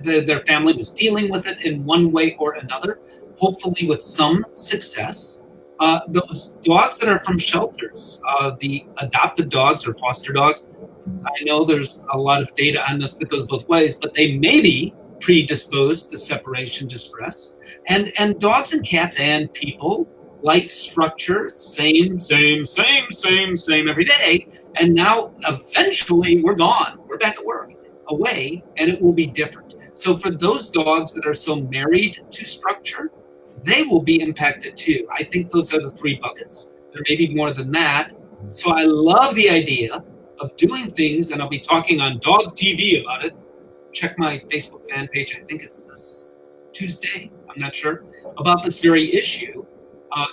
[SPEAKER 3] their family was dealing with it in one way or another, hopefully with some success. Those dogs that are from shelters, the adopted dogs or foster dogs, I know there's a lot of data on this that goes both ways, but they may be predisposed to separation distress. And dogs and cats and people like structure, same every day. And now eventually we're gone. We're back at work, away, and it will be different. So for those dogs that are so married to structure, they will be impacted too. I think those are the three buckets. There may be more than that. So I love the idea of doing things, and I'll be talking on Dog TV about it. Check my Facebook fan page. I think it's this Tuesday, I'm not sure, about this very issue.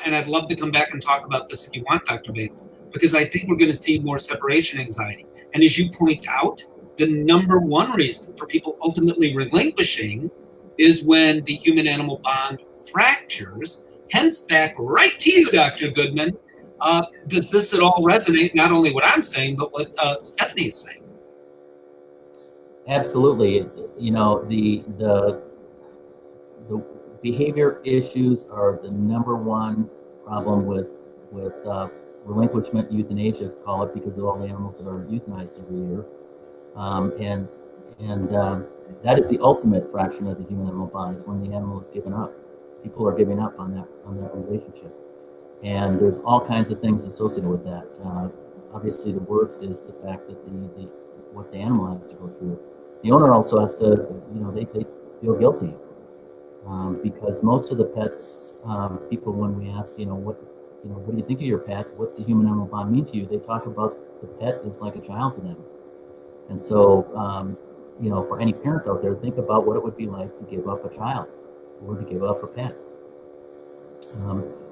[SPEAKER 3] And I'd love to come back and talk about this if you want, Dr. Bales, because I think we're going to see more separation anxiety. And as you point out, the number one reason for people ultimately relinquishing is when the human-animal bond fractures. Hence, back right to you, Dr. Goodman. Does this at all resonate, not only what I'm saying, but what Stephanie is saying?
[SPEAKER 2] Absolutely. You know, the behavior issues are the number one problem with relinquishment, euthanasia, call it, because of all the animals that are euthanized every year. That is the ultimate fraction of the human-animal bond, is when the animal is given up. People are giving up on that relationship. And there's all kinds of things associated with that. Obviously, the worst is the fact that what the animal has to go through. The owner also has to, they feel guilty because most of the pets, people, when we ask, what do you think of your pet? What's the human-animal bond mean to you? They talk about the pet as like a child to them. And so, for any parent out there, think about what it would be like to give up a child or to give up a pet.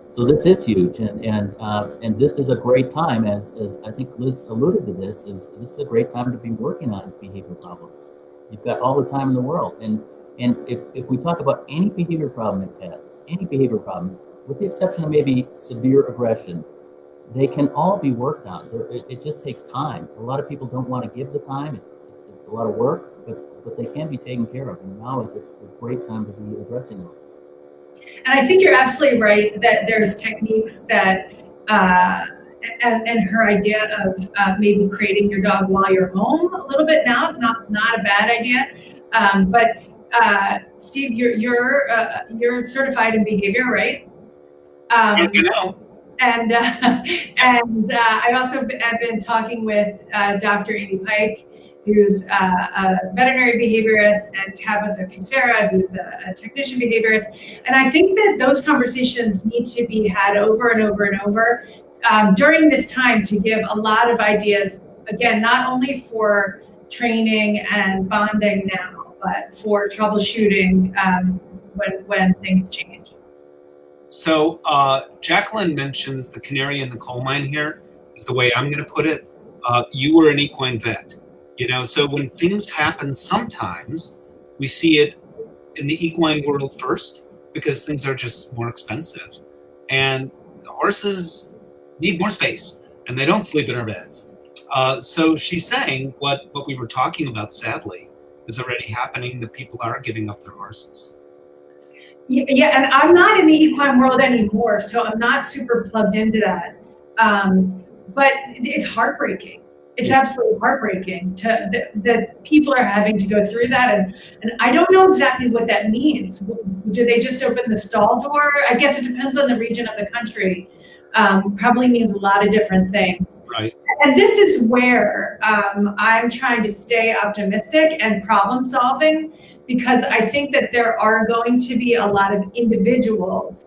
[SPEAKER 2] So this is huge, and this is a great time, as I think Liz alluded to this is a great time to be working on behavior problems. You've got all the time in the world, and if we talk about any behavior problem in pets, any behavior problem, with the exception of maybe severe aggression, they can all be worked on. It just takes time. A lot of people don't want to give the time. It's a lot of work, but they can be taken care of, and now is a great time to be addressing those.
[SPEAKER 1] And I think you're absolutely right that there's techniques that, and her idea of maybe creating your dog while you're home a little bit now is not a bad idea. But Steve, you're certified in behavior, right?
[SPEAKER 3] Yes, you know.
[SPEAKER 1] And I also have been talking with Dr. Amy Pike, who's a veterinary behaviorist, and Tabitha Kucera, who's a technician behaviorist. And I think that those conversations need to be had over and over and over during this time to give a lot of ideas, again, not only for training and bonding now, but for troubleshooting when things change.
[SPEAKER 3] So Jacqueline mentions the canary in the coal mine here is the way I'm going to put it. You were an equine vet. So when things happen, sometimes we see it in the equine world first because things are just more expensive. And horses need more space, and they don't sleep in our beds. So she's saying what we were talking about, sadly, is already happening, that people are giving up their horses.
[SPEAKER 1] Yeah, and I'm not in the equine world anymore, so I'm not super plugged into that. But it's heartbreaking. It's absolutely heartbreaking that people are having to go through that, and I don't know exactly what that means. Do they just open the stall door? I guess it depends on the region of the country. Probably means a lot of different things.
[SPEAKER 3] Right.
[SPEAKER 1] And this is where I'm trying to stay optimistic and problem solving, because I think that there are going to be a lot of individuals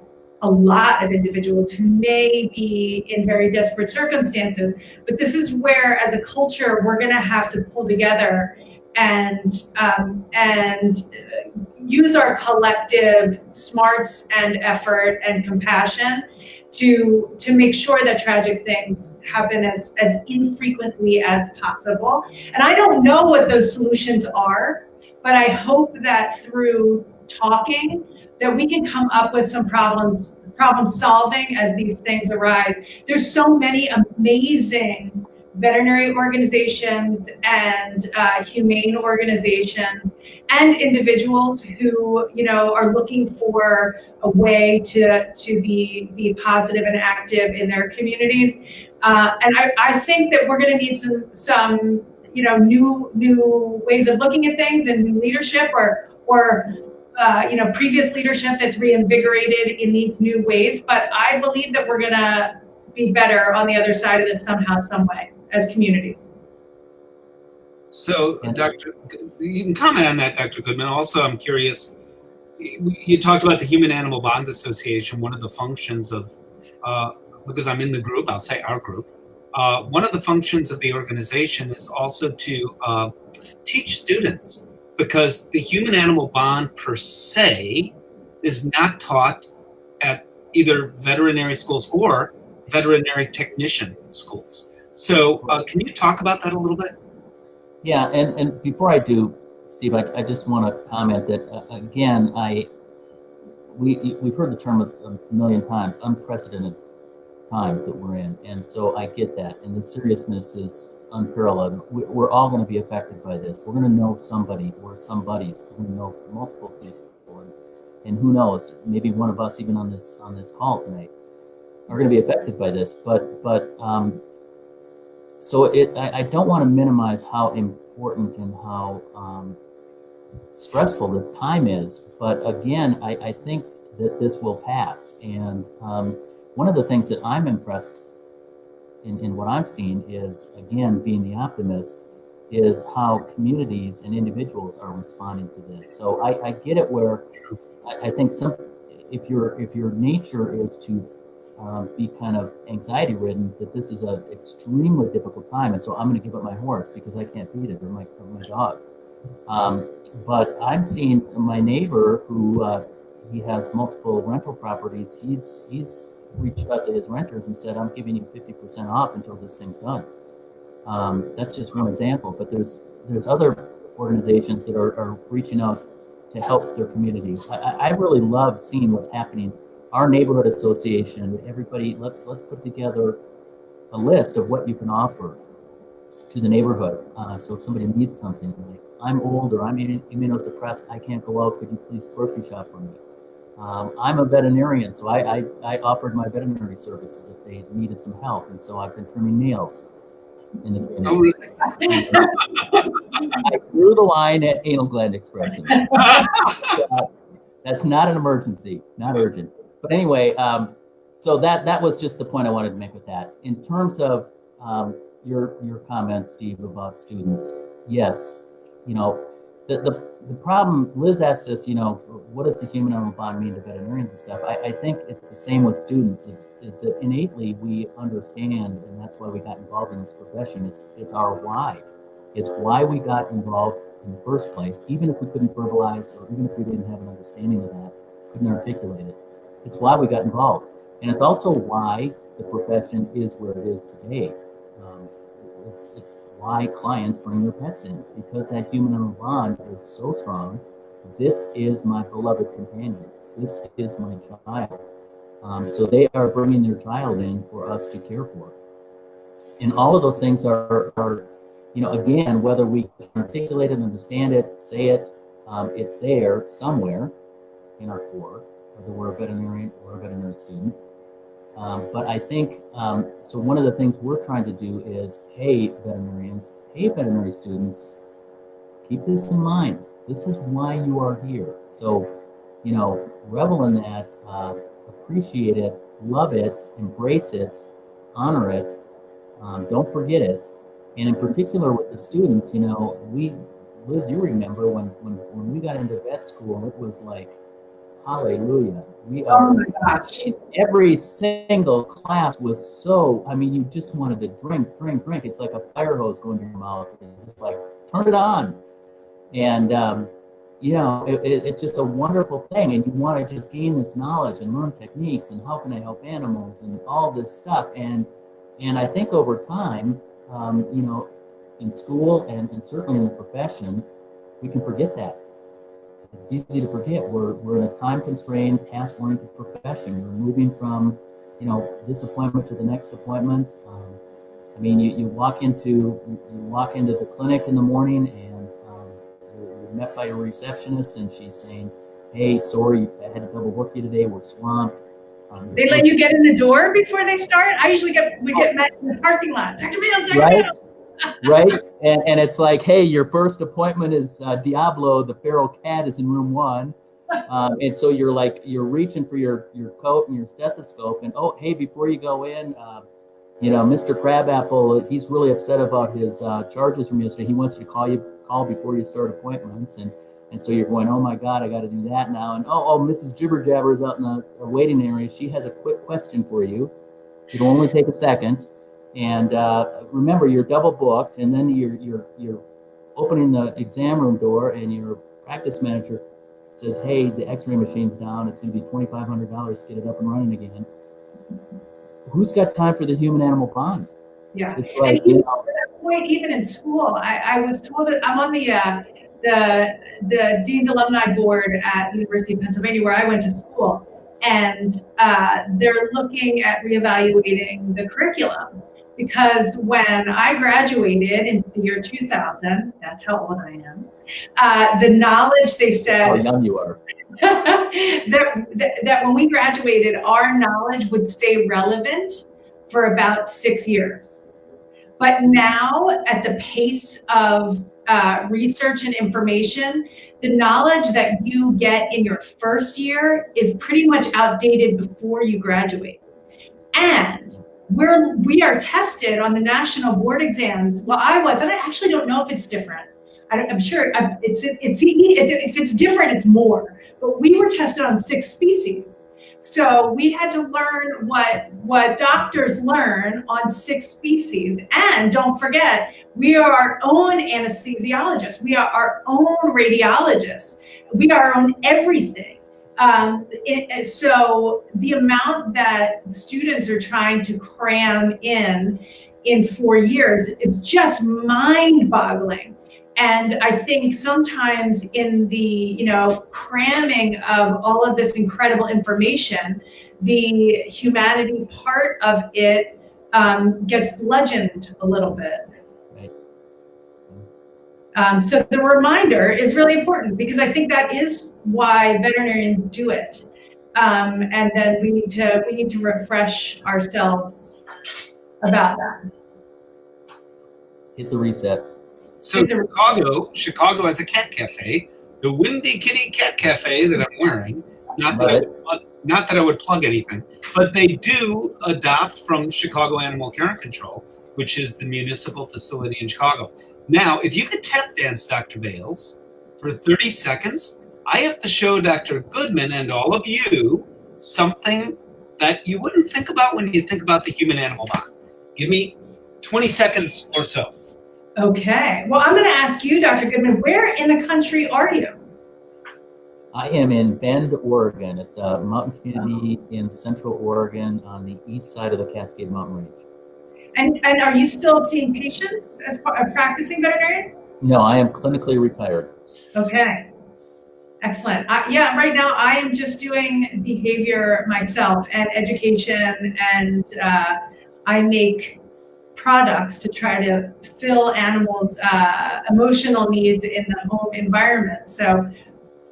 [SPEAKER 1] who may be in very desperate circumstances. But this is where, as a culture, we're going to have to pull together and use our collective smarts and effort and compassion to make sure that tragic things happen as infrequently as possible. And I don't know what those solutions are, but I hope that through talking, that we can come up with some problem solving as these things arise. There's so many amazing veterinary organizations and humane organizations and individuals who, you know, are looking for a way to be positive and active in their communities. And I think that we're going to need some you know, new ways of looking at things and new leadership, or you know, previous leadership that's reinvigorated in these new ways. But I believe that we're going to be better on the other side of this somehow, some way, as communities.
[SPEAKER 3] So, you can comment on that, Dr. Goodman. Also, I'm curious, you talked about the Human Animal Bond Association. One of the functions of, because I'm in the group, I'll say our group, one of the functions of the organization is also to teach students, because the human animal bond per se is not taught at either veterinary schools or veterinary technician schools. So can you talk about that a little bit?
[SPEAKER 2] Yeah, and before I do, Steve, I just want to comment that, again, we've heard the term a million times, unprecedented time that we're in, and so I get that, and the seriousness is unparalleled. We're all going to be affected by this. We're going to know somebody or somebody's. We're going to know multiple people, and who knows, maybe one of us even on this call tonight are going to be affected by this. So I don't want to minimize how important and how stressful this time is, but again, I think that this will pass. And one of the things that I'm impressed in what I'm seeing is, again, being the optimist, is how communities and individuals are responding to this. So I get it, where I think if your nature is to be kind of anxiety ridden, that this is an extremely difficult time, and so I'm going to give up my horse because I can't feed it, or my dog. But I'm seeing my neighbor who he has multiple rental properties. He's reached out to his renters and said, "I'm giving you 50% off until this thing's done." That's just one example, but there's other organizations that are reaching out to help their community. I really love seeing what's happening. Our neighborhood association, everybody, let's put together a list of what you can offer to the neighborhood. So if somebody needs something, like, I'm old or I'm immunosuppressed, I can't go out, could you please grocery shop for me? I'm a veterinarian, so I offered my veterinary services if they needed some help, and so I've been trimming nails.
[SPEAKER 3] Oh, really?
[SPEAKER 2] I drew the line at anal gland expression. That's not an emergency, not urgent. But anyway, so that was just the point I wanted to make with that. In terms of your comments, Steve, about students, yes, you know, the problem, Liz asked us, you know, what does the human animal bond mean to veterinarians and stuff? I think it's the same with students, is that innately we understand, and that's why we got involved in this profession. It's our why. It's why we got involved in the first place, even if we couldn't verbalize, or even if we didn't have an understanding of that, couldn't articulate it. It's why we got involved. And it's also why the profession is where it is today. It's why clients bring their pets in, because that human animal bond is so strong. This is my beloved companion. This is my child. So they are bringing their child in for us to care for. And all of those things are you know, again, whether we can articulate it, understand it, say it, it's there somewhere in our core, whether we're a veterinarian or a veterinary student. But I think, so one of the things we're trying to do is, hey, veterinarians, hey, veterinary students, keep this in mind. This is why you are here. So, you know, revel in that, appreciate it, love it, embrace it, honor it, don't forget it. And in particular with the students, you know, Liz, you remember when we got into vet school, it was like, hallelujah. We are,
[SPEAKER 1] oh my gosh.
[SPEAKER 2] every single class was so, I mean, you just wanted to drink. It's like a fire hose going to your mouth. It's just like, turn it on. And, you know, it's just a wonderful thing. And you want to just gain this knowledge and learn techniques and how can I help animals and all this stuff. And I think over time, you know, in school and certainly in the profession, we can forget that. it's easy to forget we're in a time-constrained, task-oriented profession. We're moving from, this appointment to the next appointment. I mean, you walk into the clinic in the morning, and you're met by your receptionist, and she's saying, "Hey, sorry, I had to double work you today. We're swamped."
[SPEAKER 1] They let you get in the door before they start? I usually get met in the parking lot. Dr. Bales, Dr.
[SPEAKER 2] Right,
[SPEAKER 1] Bales.
[SPEAKER 2] right, and it's like, hey, your first appointment is Diablo, the feral cat, is in room 1, and so you're reaching for your coat and your stethoscope, and oh, hey, before you go in, Mr. Crabapple, he's really upset about his charges from yesterday. He wants you to call before you start appointments, and so you're going, oh my God, I got to do that now, and oh, Mrs. Jibber Jabber is out in the waiting area. She has a quick question for you. It'll only take a second. And remember, you're double booked, and then you're opening the exam room door, and your practice manager says, "Hey, the X-ray machine's down. It's going to be $2,500 to get it up and running again." Who's got time for the human-animal bond?
[SPEAKER 1] Yeah,
[SPEAKER 2] it's like,
[SPEAKER 1] and at that point, even in school, I was told that I'm on the Dean's Alumni Board at the University of Pennsylvania, where I went to school, and they're looking at reevaluating the curriculum. Because when I graduated in the year 2000, that's how old I am, the knowledge, they said—
[SPEAKER 2] how young you are.
[SPEAKER 1] that when we graduated, our knowledge would stay relevant for about 6 years. But now, at the pace of research and information, the knowledge that you get in your first year is pretty much outdated before you graduate. And we are tested on the national board exams. Well, I was, and I actually don't know if it's different. I'm sure if it's different, it's more. But we were tested on 6 species. So we had to learn what doctors learn on 6 species. And don't forget, we are our own anesthesiologists. We are our own radiologists. We are our own everything. So the amount that students are trying to cram in 4 years is just mind-boggling. And I think sometimes in the cramming of all of this incredible information, the humanity part of it gets bludgeoned a little bit. So the reminder is really important, because I think that is why veterinarians do it, and then we need to refresh ourselves about that.
[SPEAKER 2] Hit the reset.
[SPEAKER 3] So Chicago has a cat cafe, the Windy Kitty Cat Cafe that I'm wearing. Not that I would plug anything, but they do adopt from Chicago Animal Care and Control, which is the municipal facility in Chicago. Now, if you could tap dance, Dr. Bales, for 30 seconds, I have to show Dr. Goodman and all of you something that you wouldn't think about when you think about the human-animal bond. Give me 20 seconds or so.
[SPEAKER 1] Okay. Well, I'm going to ask you, Dr. Goodman, where in the country are you?
[SPEAKER 2] I am in Bend, Oregon. It's a mountain community in central Oregon on the east side of the Cascade Mountain Range.
[SPEAKER 1] And are you still seeing patients as a practicing veterinarian?
[SPEAKER 2] No, I am clinically retired.
[SPEAKER 1] Okay. Excellent. Yeah, right now I am just doing behavior myself and education, and I make products to try to fill animals' emotional needs in the home environment. So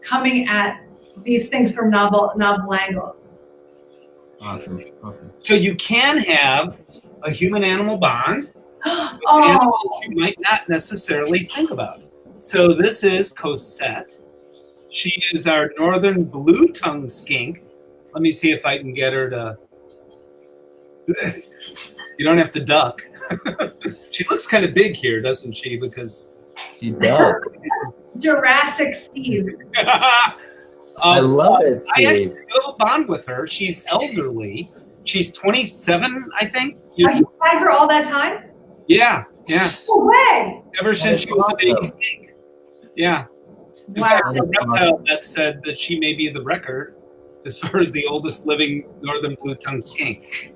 [SPEAKER 1] coming at these things from novel angles.
[SPEAKER 2] Awesome.
[SPEAKER 3] So you can have a human-animal bond with
[SPEAKER 1] Oh.
[SPEAKER 3] animals you might not necessarily think about. So this is Cosette. She is our northern blue-tongued skink. Let me see if I can get her to... You don't have to duck. She looks kind of big here, doesn't she? Because
[SPEAKER 2] she does.
[SPEAKER 1] Jurassic Steve.
[SPEAKER 2] I love it, Steve.
[SPEAKER 3] I had a little bond with her. She's elderly. She's 27, I think.
[SPEAKER 1] Have you had her all that time?
[SPEAKER 3] Yeah.
[SPEAKER 1] No way.
[SPEAKER 3] Ever since she was a baby skink. Yeah. In
[SPEAKER 1] Wow.
[SPEAKER 3] fact, a reptile that said that she may be the record as far as the oldest living northern blue-tongued skink.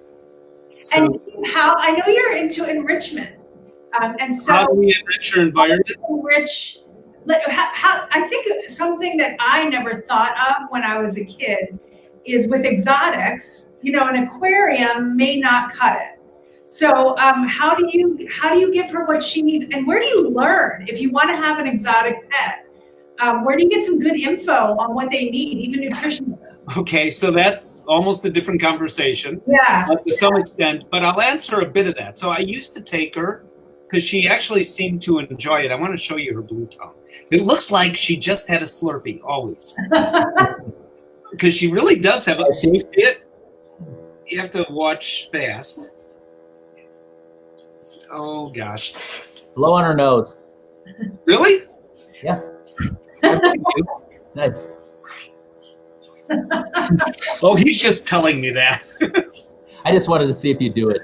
[SPEAKER 3] So,
[SPEAKER 1] And how I know you're into enrichment, and so
[SPEAKER 3] how do we enrich your environment?
[SPEAKER 1] I think something that I never thought of when I was a kid is with exotics, an aquarium may not cut it. So how do you give her what she needs, and where do you learn if you want to have an exotic pet? Where do you get some good info on what they need, even nutrition?
[SPEAKER 3] Okay, so that's almost a different conversation.
[SPEAKER 1] Yeah.
[SPEAKER 3] To some extent, but I'll answer a bit of that. So I used to take her because she actually seemed to enjoy it. I want to show you her blue tongue. It looks like she just had a Slurpee, always. Because she really does have a... You see it? You have to watch fast. Oh, gosh.
[SPEAKER 2] Blow on her nose.
[SPEAKER 3] Really?
[SPEAKER 2] Yeah. Nice.
[SPEAKER 3] Oh, he's just telling me that.
[SPEAKER 2] I just wanted to see if you do it.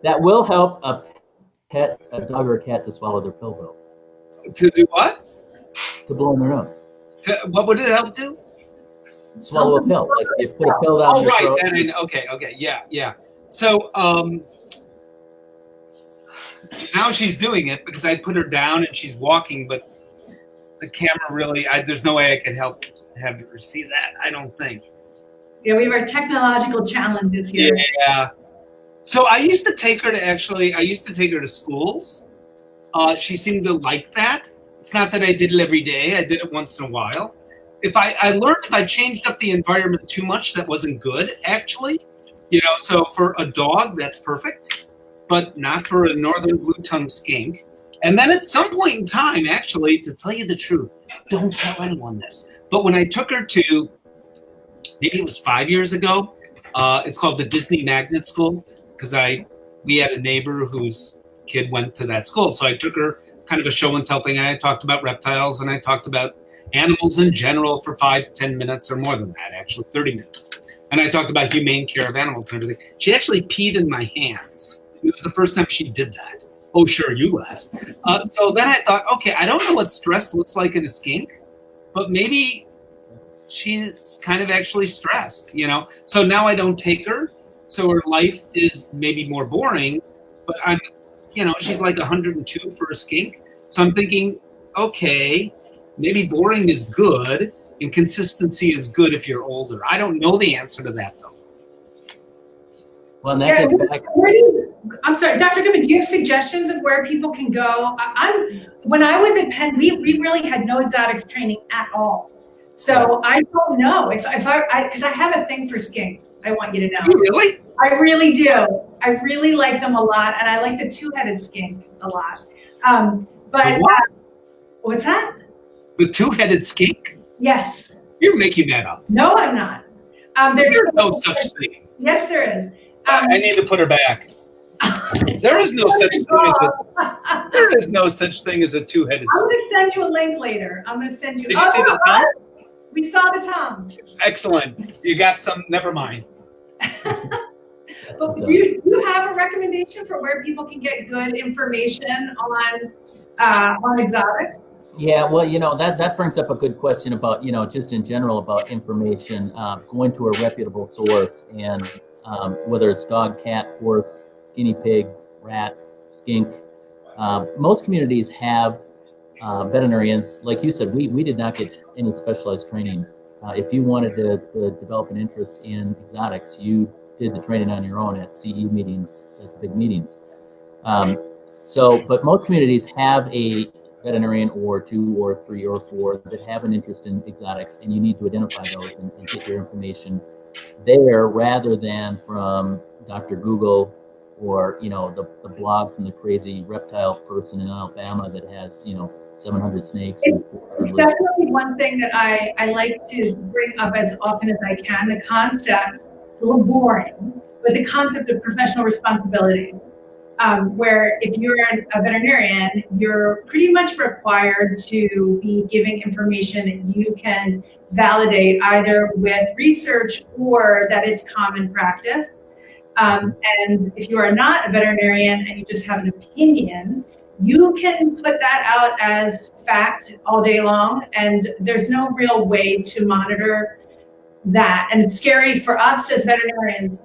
[SPEAKER 2] That will help a dog or a cat to swallow their pill, though.
[SPEAKER 3] To do what?
[SPEAKER 2] To blow in their nose.
[SPEAKER 3] What would it help to?
[SPEAKER 2] Swallow a pill. Like you put a pill down your throat.
[SPEAKER 3] Okay. Yeah. So now she's doing it because I put her down and she's walking, but the camera really, there's no way I can have her see that, I don't think.
[SPEAKER 1] Yeah, we have our technological challenges here.
[SPEAKER 3] Yeah. So I used to take her to schools. She seemed to like that. It's not that I did it every day. I did it once in a while. I learned if I changed up the environment too much, that wasn't good, actually. So for a dog, that's perfect, but not for a northern blue-tongued skink. And then at some point in time, actually, to tell you the truth, don't tell anyone this, but when I took her to, maybe it was 5 years ago, it's called the Disney Magnet School, because we had a neighbor whose kid went to that school. So I took her kind of a show and tell thing, and I talked about reptiles, and I talked about animals in general for 5 to 10 minutes, or more than that, actually, 30 minutes. And I talked about humane care of animals and everything. She actually peed in my hands. It was the first time she did that. Oh, sure, you laughed. So then I thought, okay, I don't know what stress looks like in a skink, but maybe she's kind of actually stressed, So now I don't take her, so her life is maybe more boring, but she's like 102 for a skink. So I'm thinking, okay, maybe boring is good and consistency is good if you're older. I don't know the answer to that, though.
[SPEAKER 2] Well, that gets back.
[SPEAKER 1] I'm sorry, Dr. Goodman, do you have suggestions of where people can go? When I was at Penn, we really had no exotics training at all. So I don't know because I have a thing for skinks. I want you to know.
[SPEAKER 3] You really?
[SPEAKER 1] I really do. I really like them a lot, and I like the two-headed skink a lot. But what's that?
[SPEAKER 3] The two-headed skink?
[SPEAKER 1] Yes.
[SPEAKER 3] You're making that up.
[SPEAKER 1] No, I'm not.
[SPEAKER 3] There's no such thing.
[SPEAKER 1] Yes, there is.
[SPEAKER 3] I need to put her back. There is no such thing as a two-headed
[SPEAKER 1] I'm
[SPEAKER 3] skink.
[SPEAKER 1] going to send you a link later. I'm going to send you.
[SPEAKER 3] Did you see the tongue?
[SPEAKER 1] We saw the tongue.
[SPEAKER 3] Excellent. You got some. Never mind.
[SPEAKER 1] But do you have a recommendation for where people can get good information on exotics?
[SPEAKER 2] Yeah, well, that brings up a good question about, just in general about information, going to a reputable source, and whether it's dog, cat, horse, guinea pig, rat, skink. Most communities have veterinarians. Like you said, we did not get any specialized training. If you wanted to develop an interest in exotics, you did the training on your own at CE meetings, at big meetings. But most communities have a veterinarian or 2 or 3 or 4 that have an interest in exotics, and you need to identify those and get your information there rather than from Dr. Google or, the blog from the crazy reptile person in Alabama that has, 700 snakes.
[SPEAKER 1] It's definitely one thing that I like to bring up as often as I can. The concept, it's a little boring, but the concept of professional responsibility, where if you're a veterinarian, you're pretty much required to be giving information that you can validate either with research or that it's common practice. And if you are not a veterinarian and you just have an opinion, you can put that out as fact all day long, and there's no real way to monitor that. And it's scary for us as veterinarians.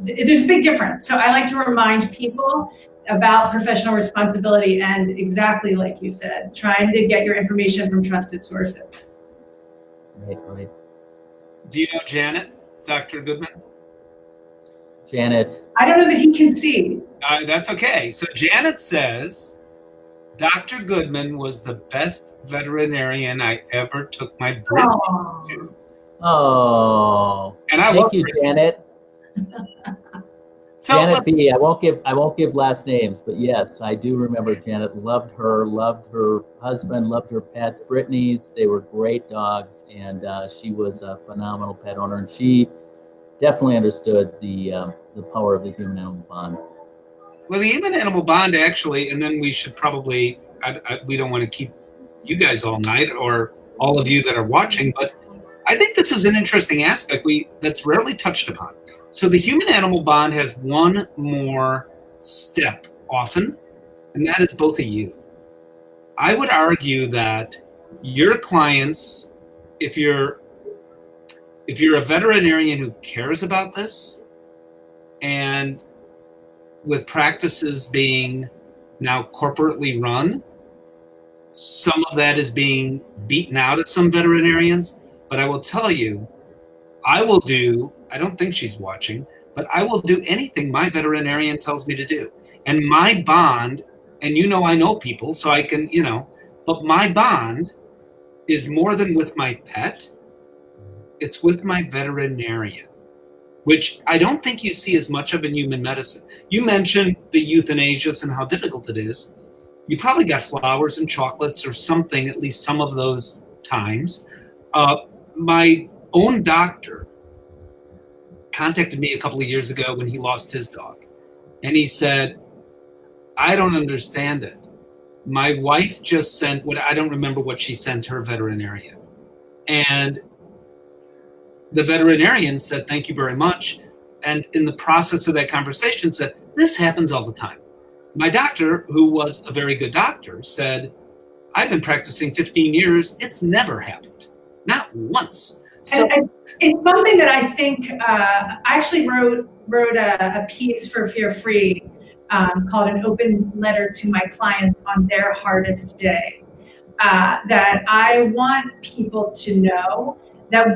[SPEAKER 1] There's a big difference. So I like to remind people about professional responsibility and exactly like you said, trying to get your information from trusted sources.
[SPEAKER 2] Right.
[SPEAKER 3] Do you know Janet, Dr. Goodman?
[SPEAKER 2] Janet.
[SPEAKER 1] I don't know that he can see.
[SPEAKER 3] That's okay. So Janet says, Dr. Goodman was the best veterinarian I ever took my Britneys to.
[SPEAKER 2] Oh,
[SPEAKER 3] And I
[SPEAKER 2] thank you, Janet.
[SPEAKER 3] So
[SPEAKER 2] Janet B. I won't give last names, but yes, I do remember Janet. Loved her husband, loved her pets, Britneys. They were great dogs, and she was a phenomenal pet owner. And she definitely understood the power of the human-animal bond.
[SPEAKER 3] Well, the human-animal bond actually, and then we should probably, we don't want to keep you guys all night or all of you that are watching, but I think this is an interesting aspect that's rarely touched upon. So the human-animal bond has one more step often, and that is both of you. I would argue that your clients, if you're a veterinarian who cares about this, and with practices being now corporately run, some of that is being beaten out at some veterinarians. But I will tell you, I don't think she's watching, but I will do anything my veterinarian tells me to do. And my bond, and I know people, so I can, but my bond is more than with my pet. It's with my veterinarian, which I don't think you see as much of in human medicine. You mentioned the euthanasias and how difficult it is. You probably got flowers and chocolates or something, at least some of those times. My own doctor contacted me a couple of years ago when he lost his dog. And he said, I don't understand it. My wife just sent I don't remember what she sent her veterinarian. And the veterinarian said, thank you very much. And in the process of that conversation said, this happens all the time. My doctor, who was a very good doctor, said, I've been practicing 15 years. It's never happened. Not once. So,
[SPEAKER 1] and it's something that I think, I actually wrote a piece for Fear Free called An Open Letter to My Clients on Their Hardest Day, that I want people to know that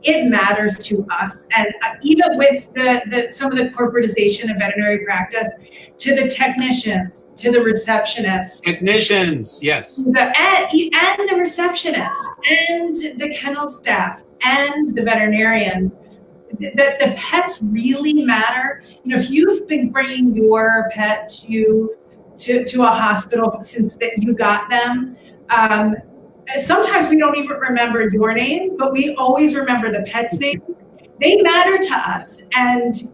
[SPEAKER 1] it matters to us. And even with some of the corporatization of veterinary practice, to the technicians, to the receptionists.
[SPEAKER 3] Technicians, yes.
[SPEAKER 1] And the receptionists, and the kennel staff, and the veterinarians, that the pets really matter. If you've been bringing your pet to a hospital since you got them, sometimes we don't even remember your name, but we always remember the pet's name. They matter to us, and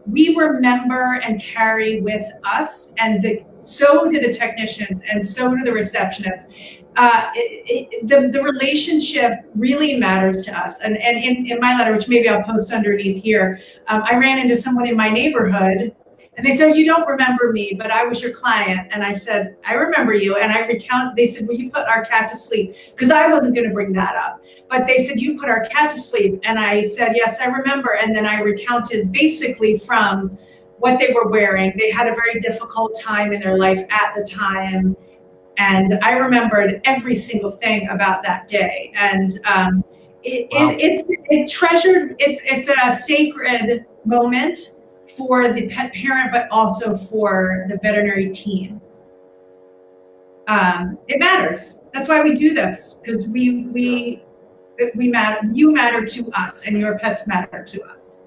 [SPEAKER 1] we remember and carry with us, and so do the technicians, and so do the receptionists. The relationship really matters to us. And in my letter, which maybe I'll post underneath here, I ran into someone in my neighborhood, and they said, you don't remember me, but I was your client. And I said, I remember you. And they said, well, you put our cat to sleep. Because I wasn't going to bring that up. But they said, you put our cat to sleep. And I said, yes, I remember. And then I recounted basically from what they were wearing. They had a very difficult time in their life at the time. And I remembered every single thing about that day. And it's treasured. It's a sacred moment for the pet parent, but also for the veterinary team. It matters. That's why we do this, because we matter. You matter to us, and your pets matter to us.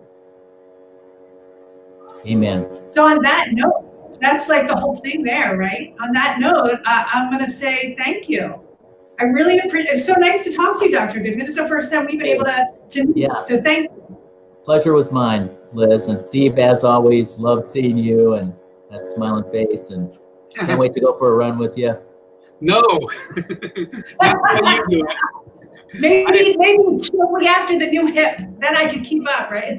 [SPEAKER 2] Amen.
[SPEAKER 1] So on that note, that's like the whole thing there, right? On that note, I'm going to say thank you. I really appreciate. It's so nice to talk to you, Dr. Goodman. It's the first time we've been able to meet.
[SPEAKER 2] Yeah.
[SPEAKER 1] So thank you.
[SPEAKER 2] Pleasure was mine, Liz. And Steve, as always, loved seeing you and that smiling face, and can't wait to go for a run with you.
[SPEAKER 3] No. Not how you do it.
[SPEAKER 1] Maybe shortly after the new hip, then I can keep up, right?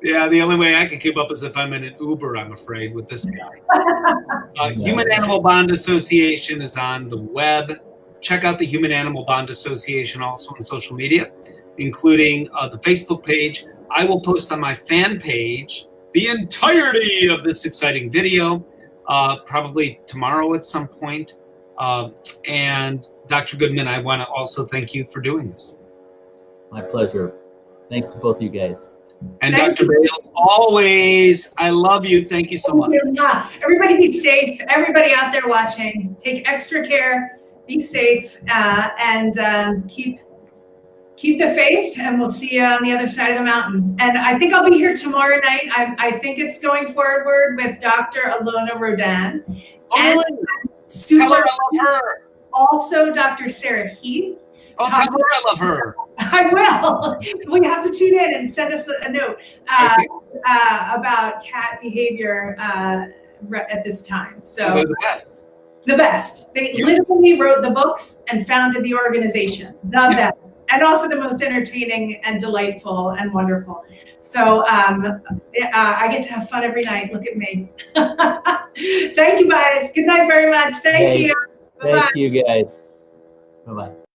[SPEAKER 3] Yeah, the only way I can keep up is if I'm in an Uber, I'm afraid, with this guy. Human Animal Bond Association is on the web. Check out the Human Animal Bond Association also on social media, including the Facebook page. I will post on my fan page the entirety of this exciting video, probably tomorrow at some point. And Dr. Goodman, I want to also thank you for doing this.
[SPEAKER 2] My pleasure. Thanks to both of you guys.
[SPEAKER 3] And Dr. Bales, always, I love you. Thank you so much.
[SPEAKER 1] Everybody be safe. Everybody out there watching, take extra care, be safe, and keep the faith, and we'll see you on the other side of the mountain. And I think I'll be here tomorrow night. I think it's going forward with Dr. Alona Rodan.
[SPEAKER 3] Oh,
[SPEAKER 1] and
[SPEAKER 3] really? Tell her I love her.
[SPEAKER 1] Also, Dr. Sarah Heath.
[SPEAKER 3] Oh, tell her I love her.
[SPEAKER 1] I will. We have to tune in and send us a note about cat behavior at this time. So
[SPEAKER 3] they're the best.
[SPEAKER 1] The best. They literally wrote the books and founded the organization. The best. And also the most entertaining and delightful and wonderful. So I get to have fun every night. Look at me. Thank you, guys. Good night very much. Thank you. Bye-bye.
[SPEAKER 2] Thank you, guys. Bye-bye.